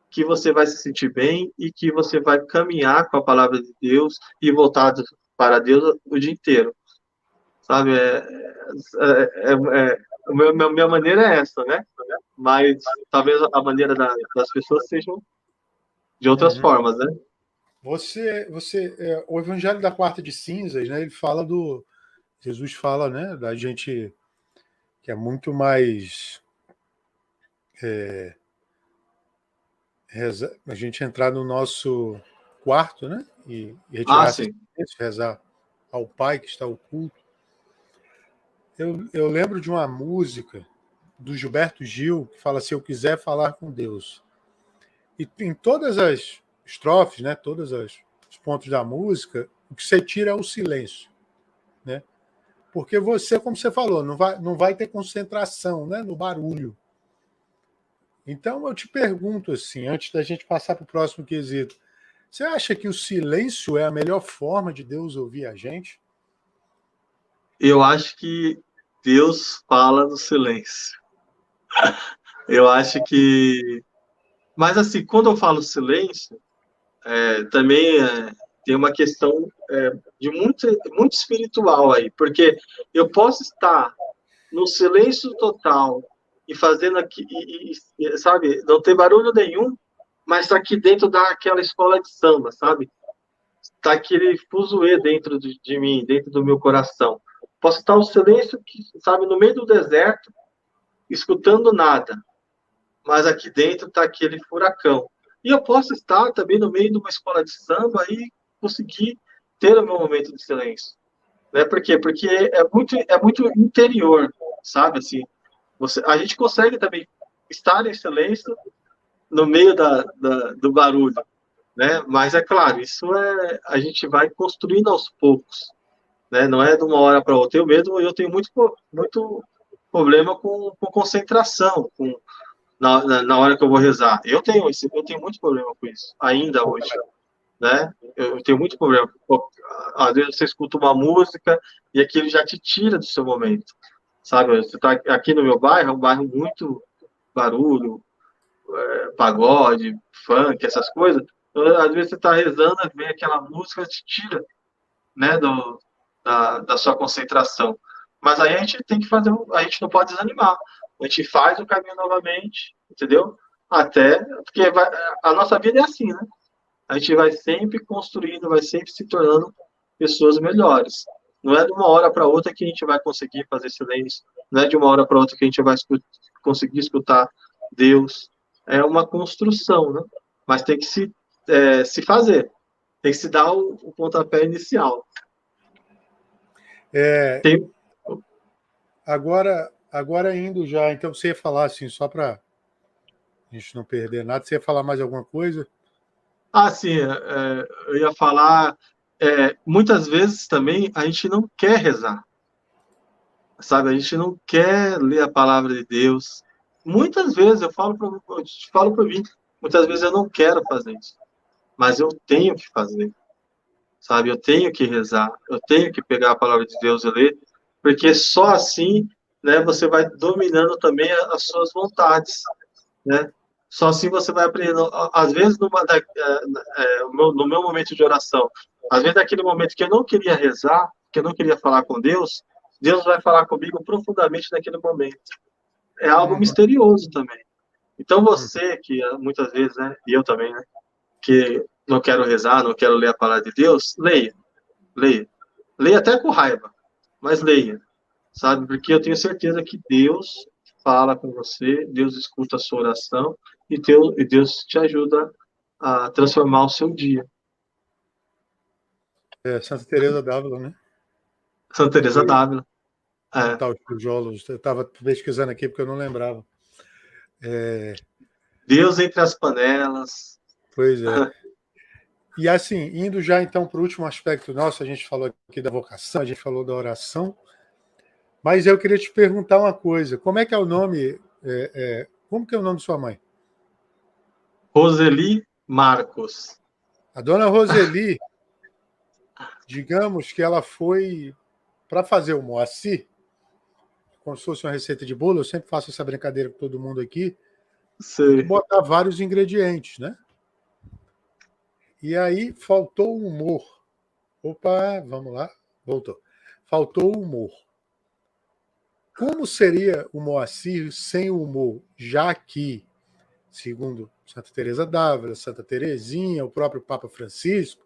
que você vai se sentir bem e que você vai caminhar com a palavra de Deus e voltado para Deus o dia inteiro, sabe? Minha maneira é essa, né? Mas talvez a maneira das pessoas sejam de outras formas, né? O Evangelho da Quarta de Cinzas, né? Ele fala Jesus fala, né? Da gente que é muito mais a gente entrar no nosso quarto, né? E retirar rezar ao Pai que está oculto. Eu lembro de uma música do Gilberto Gil que fala: se eu quiser falar com Deus. E em todas as estrofes, né? Todos os pontos da música, o que você tira é o silêncio, né? Porque você, como você falou, não vai ter concentração, né, no barulho. Então, eu te pergunto, assim, antes da gente passar para o próximo quesito, você acha que o silêncio é a melhor forma de Deus ouvir a gente? Eu acho que Deus fala no silêncio. Eu acho que... Mas, assim, quando eu falo silêncio, também tem uma questão de muito espiritual aí, porque eu posso estar no silêncio total e fazendo aqui, sabe, não tem barulho nenhum, mas tá aqui dentro daquela escola de samba, sabe? Tá aquele fuzuê dentro de mim, dentro do meu coração. Posso estar no silêncio, sabe, no meio do deserto, escutando nada, mas aqui dentro tá aquele furacão. E eu posso estar também no meio de uma escola de samba e conseguir ter o meu momento de silêncio. Né? Por quê? Porque é muito interior, sabe? Assim, a gente consegue também estar em silêncio no meio do barulho, né? Mas é claro, a gente vai construindo aos poucos, né? Não é de uma hora para outra. Eu tenho muito problema com concentração, na hora que eu vou rezar. Eu tenho muito problema com isso, ainda hoje, né? Eu tenho muito problema. Às vezes você escuta uma música e aquilo já te tira do seu momento, sabe? Você está aqui no meu bairro, é um bairro muito barulho, pagode, funk, essas coisas. Então, às vezes você está rezando, vem aquela música, te tira, né, da sua concentração. Mas aí a gente tem que a gente não pode desanimar. A gente faz o caminho novamente, entendeu? Porque a nossa vida é assim, né? A gente vai sempre construindo, vai sempre se tornando pessoas melhores. Não é de uma hora para outra que a gente vai conseguir fazer silêncio, não é de uma hora para outra que a gente vai conseguir escutar Deus. É uma construção, né? Mas tem que se fazer, tem que se dar o pontapé inicial. Tem... Agora indo já, então você ia falar assim, só para a gente não perder nada, você ia falar mais alguma coisa? Sim, eu ia falar, muitas vezes também a gente não quer rezar, sabe? A gente não quer ler a palavra de Deus. Muitas vezes, eu te falo por mim, muitas vezes eu não quero fazer isso, mas eu tenho que fazer, sabe? Eu tenho que rezar, eu tenho que pegar a palavra de Deus e ler, porque só assim, né, você vai dominando também as suas vontades, né? Só assim você vai aprendendo. Às vezes, no meu momento de oração, às vezes naquele momento que eu não queria rezar, que eu não queria falar com Deus, Deus vai falar comigo profundamente naquele momento. É algo misterioso também. Então você, que muitas vezes, né, e eu também, né, que não quero rezar, não quero ler a palavra de Deus, leia. Leia até com raiva, mas leia, sabe? Porque eu tenho certeza que Deus fala com você, Deus escuta a sua oração e Deus te ajuda a transformar o seu dia. Santa Teresa d'Ávila, né? Santa Teresa d'Ávila. Tal tijolos. Eu estava pesquisando aqui porque eu não lembrava. Deus entre as panelas. Pois é. E assim, indo já então para o último aspecto nosso, a gente falou aqui da vocação, a gente falou da oração, mas eu queria te perguntar uma coisa. Como é que é o nome? Como que é o nome de sua mãe? Roseli Marcos. A dona Roseli, digamos que ela foi para fazer o Moacir, como se fosse uma receita de bolo, eu sempre faço essa brincadeira com todo mundo aqui, botar vários ingredientes, né? E aí faltou o humor. Opa, vamos lá, voltou. Faltou o humor. Como seria o Moacir sem o humor? Já que, segundo Santa Teresa d'Ávila, Santa Teresinha, o próprio Papa Francisco,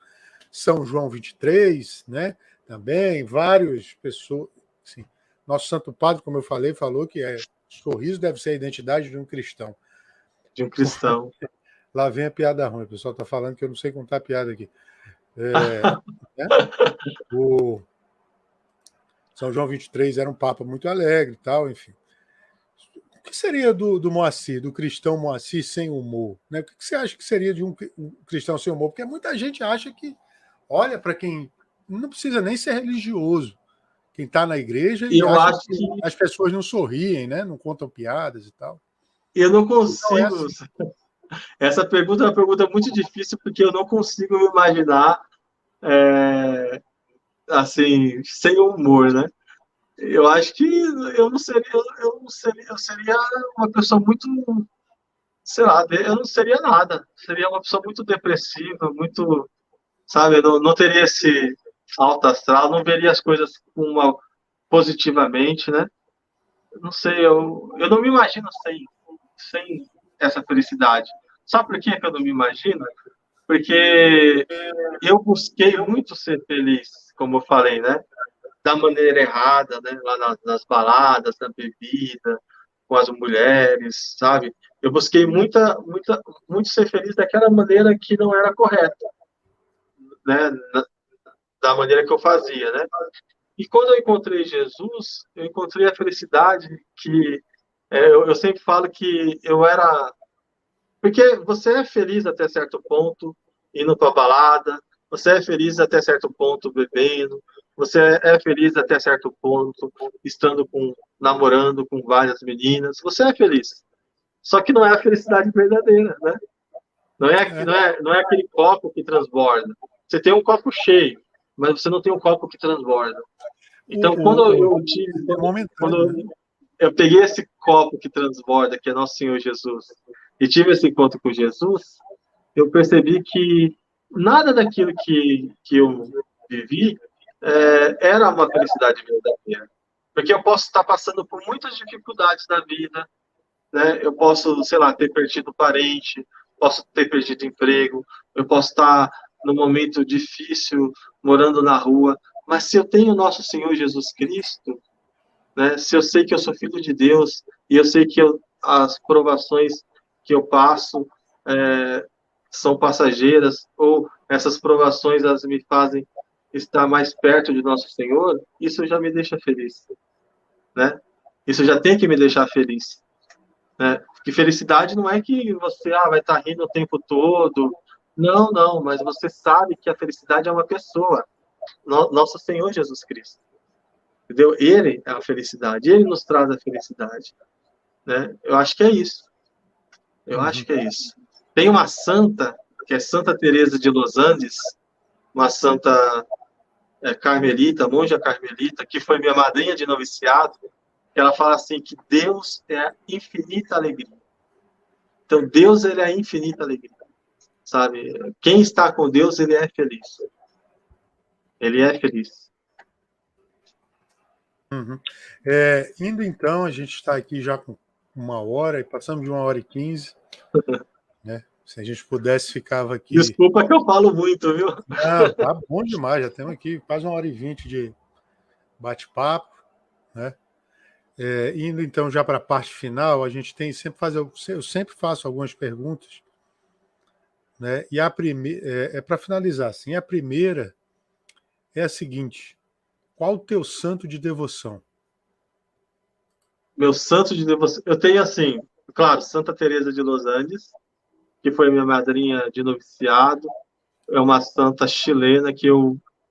São João 23, né? Também várias pessoas. Assim, nosso Santo Padre, como eu falei, falou que sorriso deve ser a identidade de um cristão. De um cristão. Lá vem a piada ruim. O pessoal está falando que eu não sei contar piada aqui. Né? O São João 23 era um papa muito alegre e tal, enfim. O que seria do Moacir, do cristão Moacir sem humor? Né? O que você acha que seria de um cristão sem humor? Porque muita gente acha que olha para quem não precisa nem ser religioso, quem está na igreja e acha que as pessoas não sorriem, né? Não contam piadas e tal. Eu não consigo. Então, assim. Essa pergunta é uma pergunta muito difícil, porque eu não consigo me imaginar assim, sem humor, né? Eu acho que eu seria uma pessoa muito, sei lá, eu não seria nada. Seria uma pessoa muito depressiva, muito, sabe, eu não teria esse alto astral, não veria as coisas positivamente, né? Não sei, eu não me imagino sem essa felicidade. Sabe por que eu não me imagino? Porque eu busquei muito ser feliz, como eu falei, né? Da maneira errada, né? Lá nas baladas, na bebida, com as mulheres, sabe? Eu busquei muito ser feliz daquela maneira que não era correta, né? Da maneira que eu fazia, né? E quando eu encontrei Jesus, eu encontrei a felicidade que eu sempre falo que eu era... Porque você é feliz até certo ponto, indo para balada, você é feliz até certo ponto bebendo, você é feliz até certo ponto estando namorando com várias meninas, você é feliz. Só que não é a felicidade verdadeira, né? Não é aquele copo que transborda. Você tem um copo cheio, mas você não tem um copo que transborda. Então, quando né? eu peguei esse copo que transborda, que é nosso Senhor Jesus, e tive esse encontro com Jesus, eu percebi que nada daquilo que eu vivi era uma felicidade verdadeira. Porque eu posso estar passando por muitas dificuldades na vida, né? Eu posso, sei lá, ter perdido parente, posso ter perdido emprego, eu posso estar num momento difícil, morando na rua, mas se eu tenho o nosso Senhor Jesus Cristo, né? Se eu sei que eu sou filho de Deus e eu sei que as provações que eu passo são passageiras ou essas provações elas me fazem estar mais perto de nosso Senhor, isso já me deixa feliz, né? Isso já tem que me deixar feliz, né? Que felicidade não é que você vai estar rindo o tempo todo, não, não, mas você sabe que a felicidade é uma pessoa, nosso Senhor Jesus Cristo. Entendeu? Ele é a felicidade, ele nos traz a felicidade, né? Eu acho que é isso. Eu acho que é isso. Tem uma santa, que é Santa Teresa de Los Andes, uma santa carmelita, monja carmelita, que foi minha madrinha de noviciado, que ela fala assim que Deus é a infinita alegria. Então, Deus, ele é a infinita alegria, sabe? Quem está com Deus, ele é feliz. Ele é feliz. Uhum. Indo então, a gente está aqui já com 1 hora, e passamos de 1 hora e 15, né? Se a gente pudesse, ficava aqui. Desculpa que eu falo muito, viu? Não, tá bom demais, já temos aqui quase 1 hora e 20 de bate-papo, né? Indo então já para a parte final, a gente tem sempre eu sempre faço algumas perguntas, né? E a primeira para finalizar, assim, a primeira é a seguinte: qual o teu santo de devoção? Meu santo de devoção. Eu tenho assim, claro, Santa Teresa de Los Andes, que foi minha madrinha de noviciado. É uma santa chilena que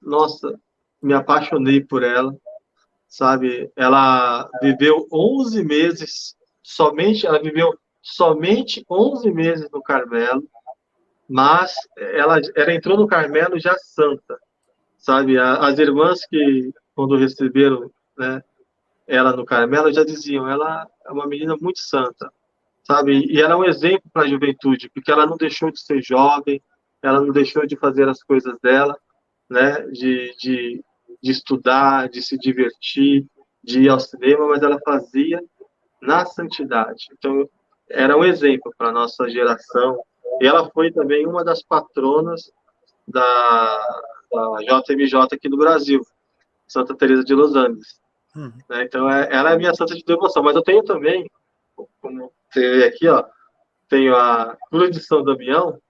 nossa, me apaixonei por ela, sabe? Ela viveu 11 meses, ela viveu somente 11 meses no Carmelo, mas ela entrou no Carmelo já santa, sabe? As irmãs que, quando receberam, né, ela no Carmelo, já diziam, ela é uma menina muito santa, sabe? E ela é um exemplo para a juventude, porque ela não deixou de ser jovem, ela não deixou de fazer as coisas dela, né? De estudar, de se divertir, de ir ao cinema, mas ela fazia na santidade. Então, era um exemplo para a nossa geração. E ela foi também uma das patronas da JMJ aqui no Brasil, Santa Teresa de Los Andes. Né? Então, ela é a minha santa de devoção. Mas eu tenho também, como você vê aqui, ó, tenho a Cruz de São Damião.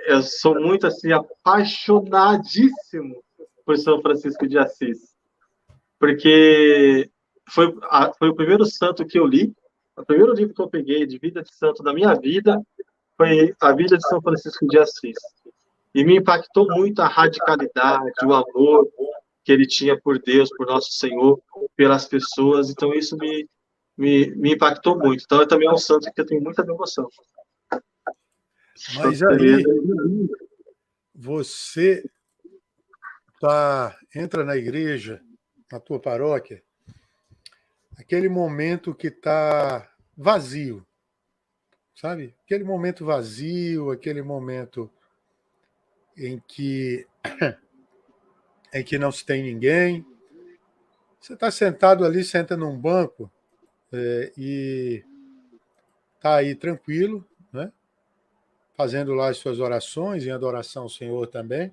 Eu sou muito assim apaixonadíssimo por São Francisco de Assis, porque foi o primeiro santo que eu li, o primeiro livro que eu peguei de vida de santo da minha vida foi a vida de São Francisco de Assis. E me impactou muito a radicalidade, o amor que ele tinha por Deus, por Nosso Senhor, pelas pessoas. Então isso me impactou muito. Então também é um santo que eu tenho muita devoção. Mas aí você entra na igreja, na tua paróquia, aquele momento que está vazio, sabe? Aquele momento vazio, aquele momento em que não se tem ninguém. Você está sentado ali, senta num banco e está aí tranquilo, né? Fazendo lá as suas orações, em adoração ao Senhor também.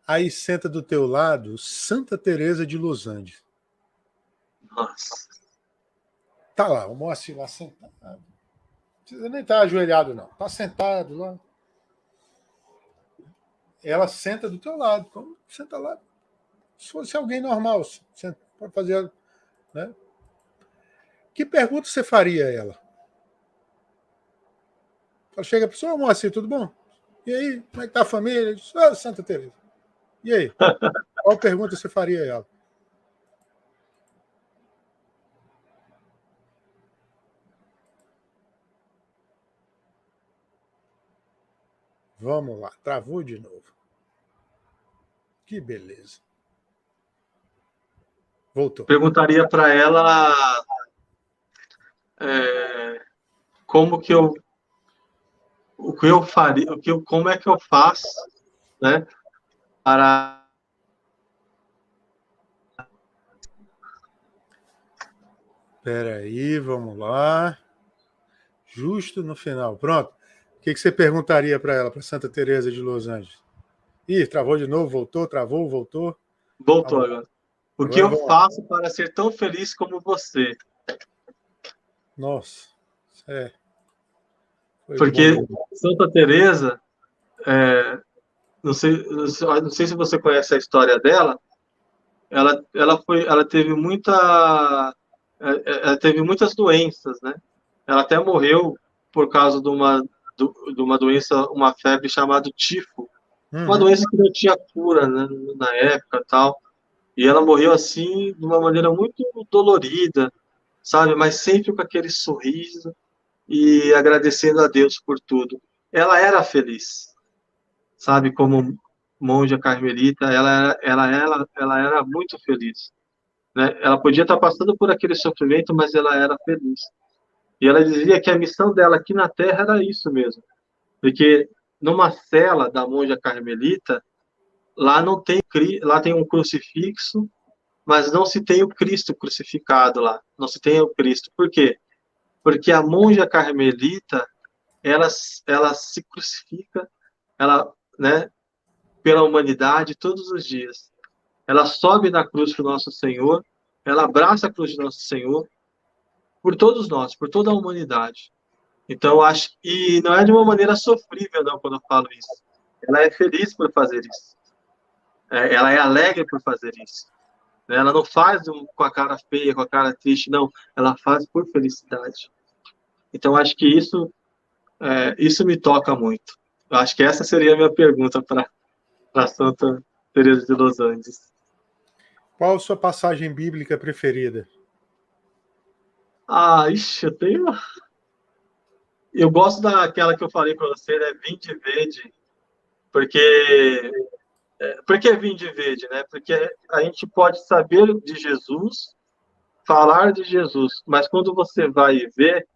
Aí senta do teu lado Santa Teresa de Los Andes. Nossa. Tá lá, o Moacir lá sentado. Não precisa nem estar ajoelhado, não. Tá sentado lá. Ela senta do teu lado. Como senta lá? Se fosse alguém normal, pode fazer, né? Que pergunta você faria a ela? Ela chega a pessoa, Moacir, tudo bom? E aí, como é que tá a família? Eu disse, "Ô, Santa Teresa. E aí? Qual pergunta você faria a ela? Vamos lá, travou de novo. Que beleza. Voltou. Perguntaria para ela como que eu, o que eu faria, como é que eu faço, né, para... Espera aí, vamos lá. Justo no final. Pronto. O que você perguntaria para ela, para Santa Teresa de Los Angeles? Ih, travou de novo, voltou, travou, voltou. Voltou agora. O que Agora eu faço para ser tão feliz como você? Nossa, foi Porque bom. Santa Teresa, não sei se você conhece a história dela. Ela teve ela teve muitas doenças, né? Ela até morreu por causa de uma doença, uma febre chamada tifo, uma doença que não tinha cura, né, na época, tal. E ela morreu assim de uma maneira muito dolorida, sabe? Mas sempre com aquele sorriso e agradecendo a Deus por tudo. Ela era feliz, sabe? Como monja carmelita, ela era muito feliz, né? Ela podia estar passando por aquele sofrimento, mas ela era feliz. E ela dizia que a missão dela aqui na Terra era isso mesmo, porque numa cela da monja carmelita, lá tem um crucifixo, mas não se tem o Cristo crucificado lá, não se tem o Cristo. Por quê? Porque a monja carmelita, ela, ela se crucifica, ela, né, pela humanidade todos os dias. Ela sobe na cruz para o nosso Senhor, ela abraça a cruz do nosso Senhor por todos nós, por toda a humanidade. Então, acho e não é de uma maneira sofrível, não, quando eu falo isso. Ela é feliz por fazer isso. Ela é alegre por fazer isso. Ela não faz com a cara feia, com a cara triste, não. Ela faz por felicidade. Então, acho que isso me toca muito. Eu acho que essa seria a minha pergunta para Santa Teresa de Los Andes. Qual a sua passagem bíblica preferida? Eu tenho... Eu gosto daquela que eu falei para você, né? Vinde vede, porque... Por que vinde vede, né? Porque a gente pode saber de Jesus, falar de Jesus, mas quando você vai ver,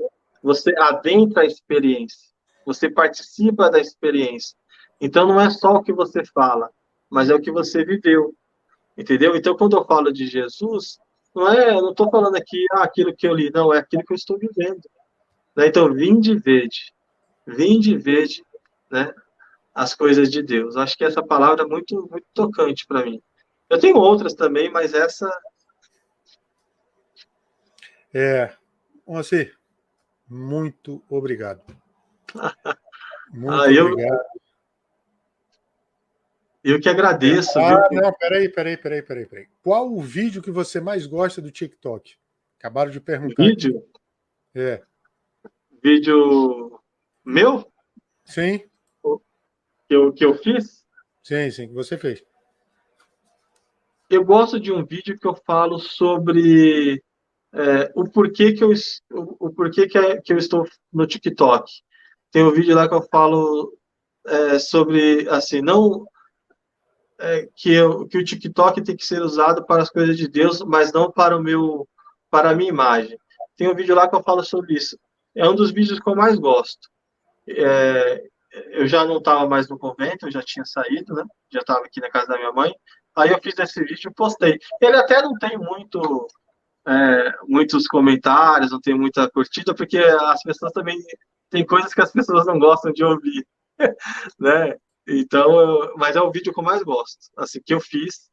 você adentra a experiência, você participa da experiência. Então, não é só o que você fala, mas é o que você viveu, entendeu? Então, quando eu falo de Jesus, eu não estou falando aqui aquilo que eu li, não, é aquilo que eu estou vivendo. Né? Então, vinde vede, né, as coisas de Deus. Acho que essa palavra é muito, muito tocante para mim. Eu tenho outras também, mas essa... Moacir, muito obrigado. Muito obrigado. Eu que agradeço. Não, peraí. Qual o vídeo que você mais gosta do TikTok? Acabaram de perguntar. Vídeo? Vídeo meu? Sim. Que eu fiz? Sim, que você fez. Eu gosto de um vídeo que eu falo sobre o porquê que eu estou no TikTok. Tem um vídeo lá que eu falo sobre, assim, não... que o TikTok tem que ser usado para as coisas de Deus, mas não para a minha imagem. Tem um vídeo lá que eu falo sobre isso. É um dos vídeos que eu mais gosto. Eu já não estava mais no convento, eu já tinha saído, né? Já estava aqui na casa da minha mãe. Aí eu fiz esse vídeo e postei. Ele até não tem muitos comentários, não tem muita curtida, porque as pessoas também... Tem coisas que as pessoas não gostam de ouvir, né? Então, mas é o vídeo que eu mais gosto. Assim, que eu fiz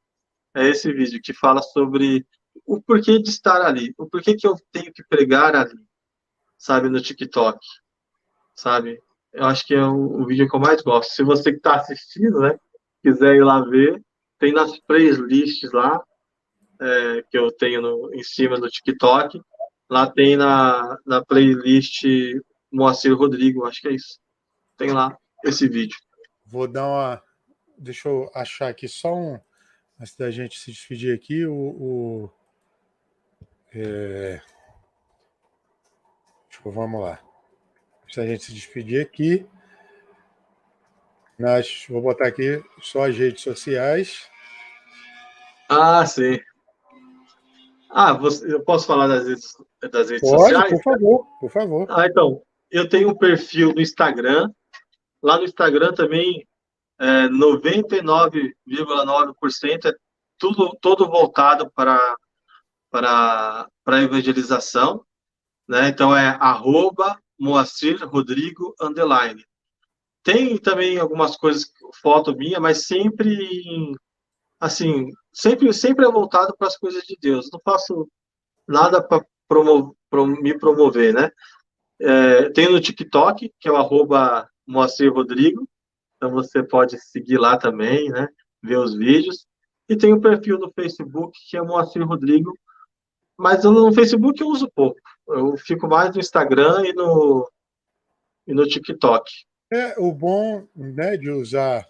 é esse vídeo que fala sobre o porquê de estar ali, o porquê que eu tenho que pregar ali, sabe, no TikTok, sabe? Eu acho que é o vídeo que eu mais gosto. Se você que está assistindo, né, quiser ir lá ver, tem nas playlists lá, que eu tenho em cima do TikTok, lá tem na playlist Moacir Rodrigo, acho que é isso. Tem lá esse vídeo. vou dar uma... Deixa eu achar aqui só um... Antes da gente se despedir aqui, vamos lá. Antes da gente se despedir aqui, vou botar aqui só as redes sociais. Ah, sim. Eu posso falar das redes Pode, sociais? por favor, por favor. Então, eu tenho um perfil no Instagram. Lá no Instagram também, 99,9% é todo voltado para a evangelização, né? Então, é @MoacirRodrigo_. Tem também algumas coisas, foto minha, mas sempre, assim, sempre é voltado para as coisas de Deus. Não faço nada para me promover, né? Tem no TikTok, que é o @MoacirRodrigo. Então você pode seguir lá também, né? Ver os vídeos. E tem o perfil no Facebook, que é Moacir Rodrigo. Mas no Facebook eu uso pouco. Eu fico mais no Instagram e no TikTok. O bom, né, de usar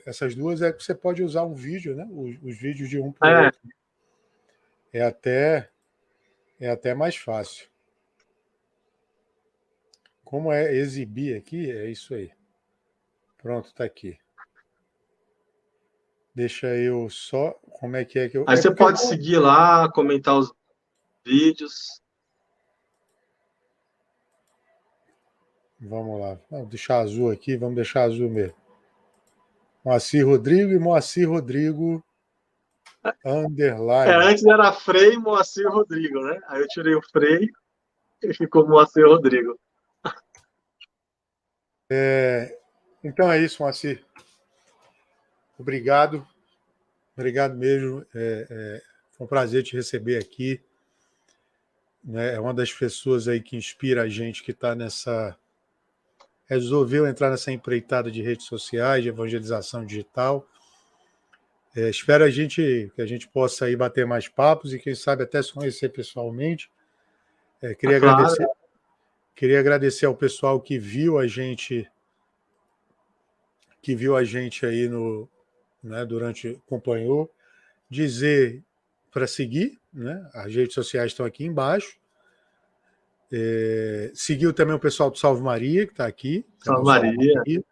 essas duas é que você pode usar um vídeo, né? Os vídeos de um para o outro. É até mais fácil. Como é exibir aqui, é isso aí. Pronto, está aqui. Deixa eu só... Como é que eu... Aí você pode seguir lá, comentar os vídeos. Vamos lá. Vamos deixar azul aqui, vamos deixar azul mesmo. Moacir Rodrigo e Moacir Rodrigo _ Antes era Frei Moacir Rodrigo, né? Aí eu tirei o Frei e ficou Moacir Rodrigo. Então é isso, Moacir. Obrigado. Obrigado mesmo. Foi um prazer te receber aqui. É uma das pessoas aí que inspira a gente que está resolveu entrar nessa empreitada de redes sociais, de evangelização digital. Espero que a gente possa aí bater mais papos e quem sabe até se conhecer pessoalmente. Queria agradecer ao pessoal que viu a gente aí acompanhou, dizer para seguir, né? As redes sociais estão aqui embaixo. Seguiu também o pessoal do Salve Maria, que está aqui. Salve Maria.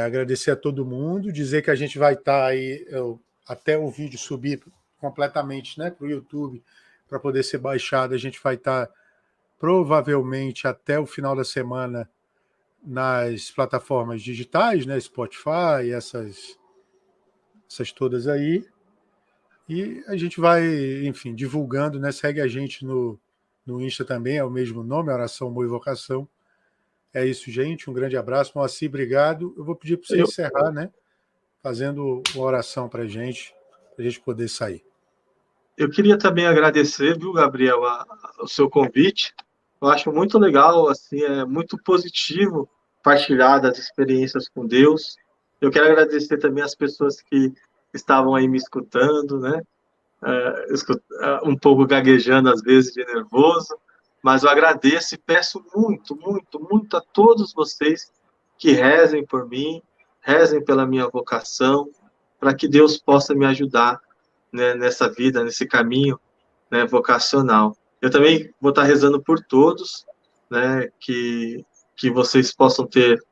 Agradecer a todo mundo, dizer que a gente vai estar aí, até o vídeo subir completamente, né, para o YouTube, para poder ser baixado, a gente vai estar provavelmente até o final da semana nas plataformas digitais, né, Spotify, essas todas aí. E a gente vai, enfim, divulgando, né? Segue a gente no Insta também, é o mesmo nome, Oração Amor e Vocação. É isso, gente. Um grande abraço. Moacir, obrigado. Eu vou pedir para você encerrar, né? Fazendo uma oração para a gente poder sair. Eu queria também agradecer, viu, Gabriel, o seu convite. Eu acho muito legal, assim, é muito positivo partilhar das experiências com Deus. Eu quero agradecer também as pessoas que estavam aí me escutando, né? Um pouco gaguejando às vezes de nervoso, mas eu agradeço e peço muito, muito, muito a todos vocês que rezem por mim, rezem pela minha vocação, para que Deus possa me ajudar, né, nessa vida, nesse caminho, né, vocacional. Eu também vou estar rezando por todos, né, que vocês possam ter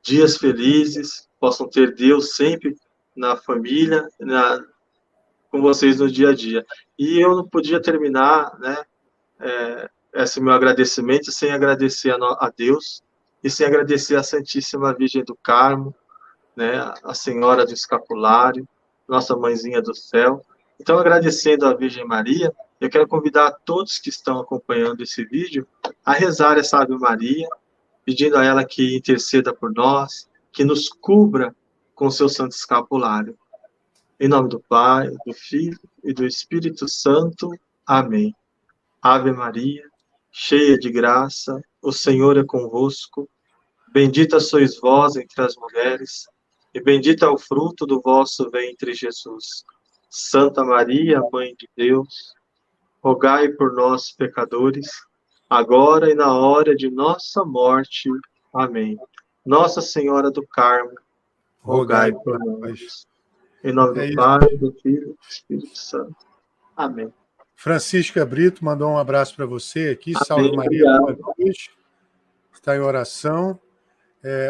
dias felizes, possam ter Deus sempre na família, com vocês no dia a dia. E eu não podia terminar, né, esse meu agradecimento sem agradecer a Deus e sem agradecer a Santíssima Virgem do Carmo, né, a Senhora do Escapulário, nossa Mãezinha do Céu. Então, agradecendo a Virgem Maria, eu quero convidar a todos que estão acompanhando esse vídeo a rezar essa Ave Maria, pedindo a ela que interceda por nós, que nos cubra com seu Santo Escapulário. Em nome do Pai, do Filho e do Espírito Santo. Amém. Ave Maria, cheia de graça, o Senhor é convosco. Bendita sois vós entre as mulheres, e bendito é o fruto do vosso ventre, Jesus. Santa Maria, Mãe de Deus, rogai por nós, pecadores, agora e na hora de nossa morte. Amém. Nossa Senhora do Carmo, rogai por nós. Em nome do Pai, do Filho e do Espírito Santo. Amém. Francisca Brito mandou um abraço para você aqui. Amém. Salve Maria, boa Obrigado. noite. Está em oração.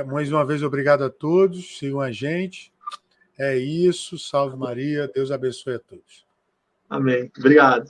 Mais uma vez, obrigado a todos. Sigam a gente. É isso. Salve Maria. Deus abençoe a todos. Amém. Obrigado.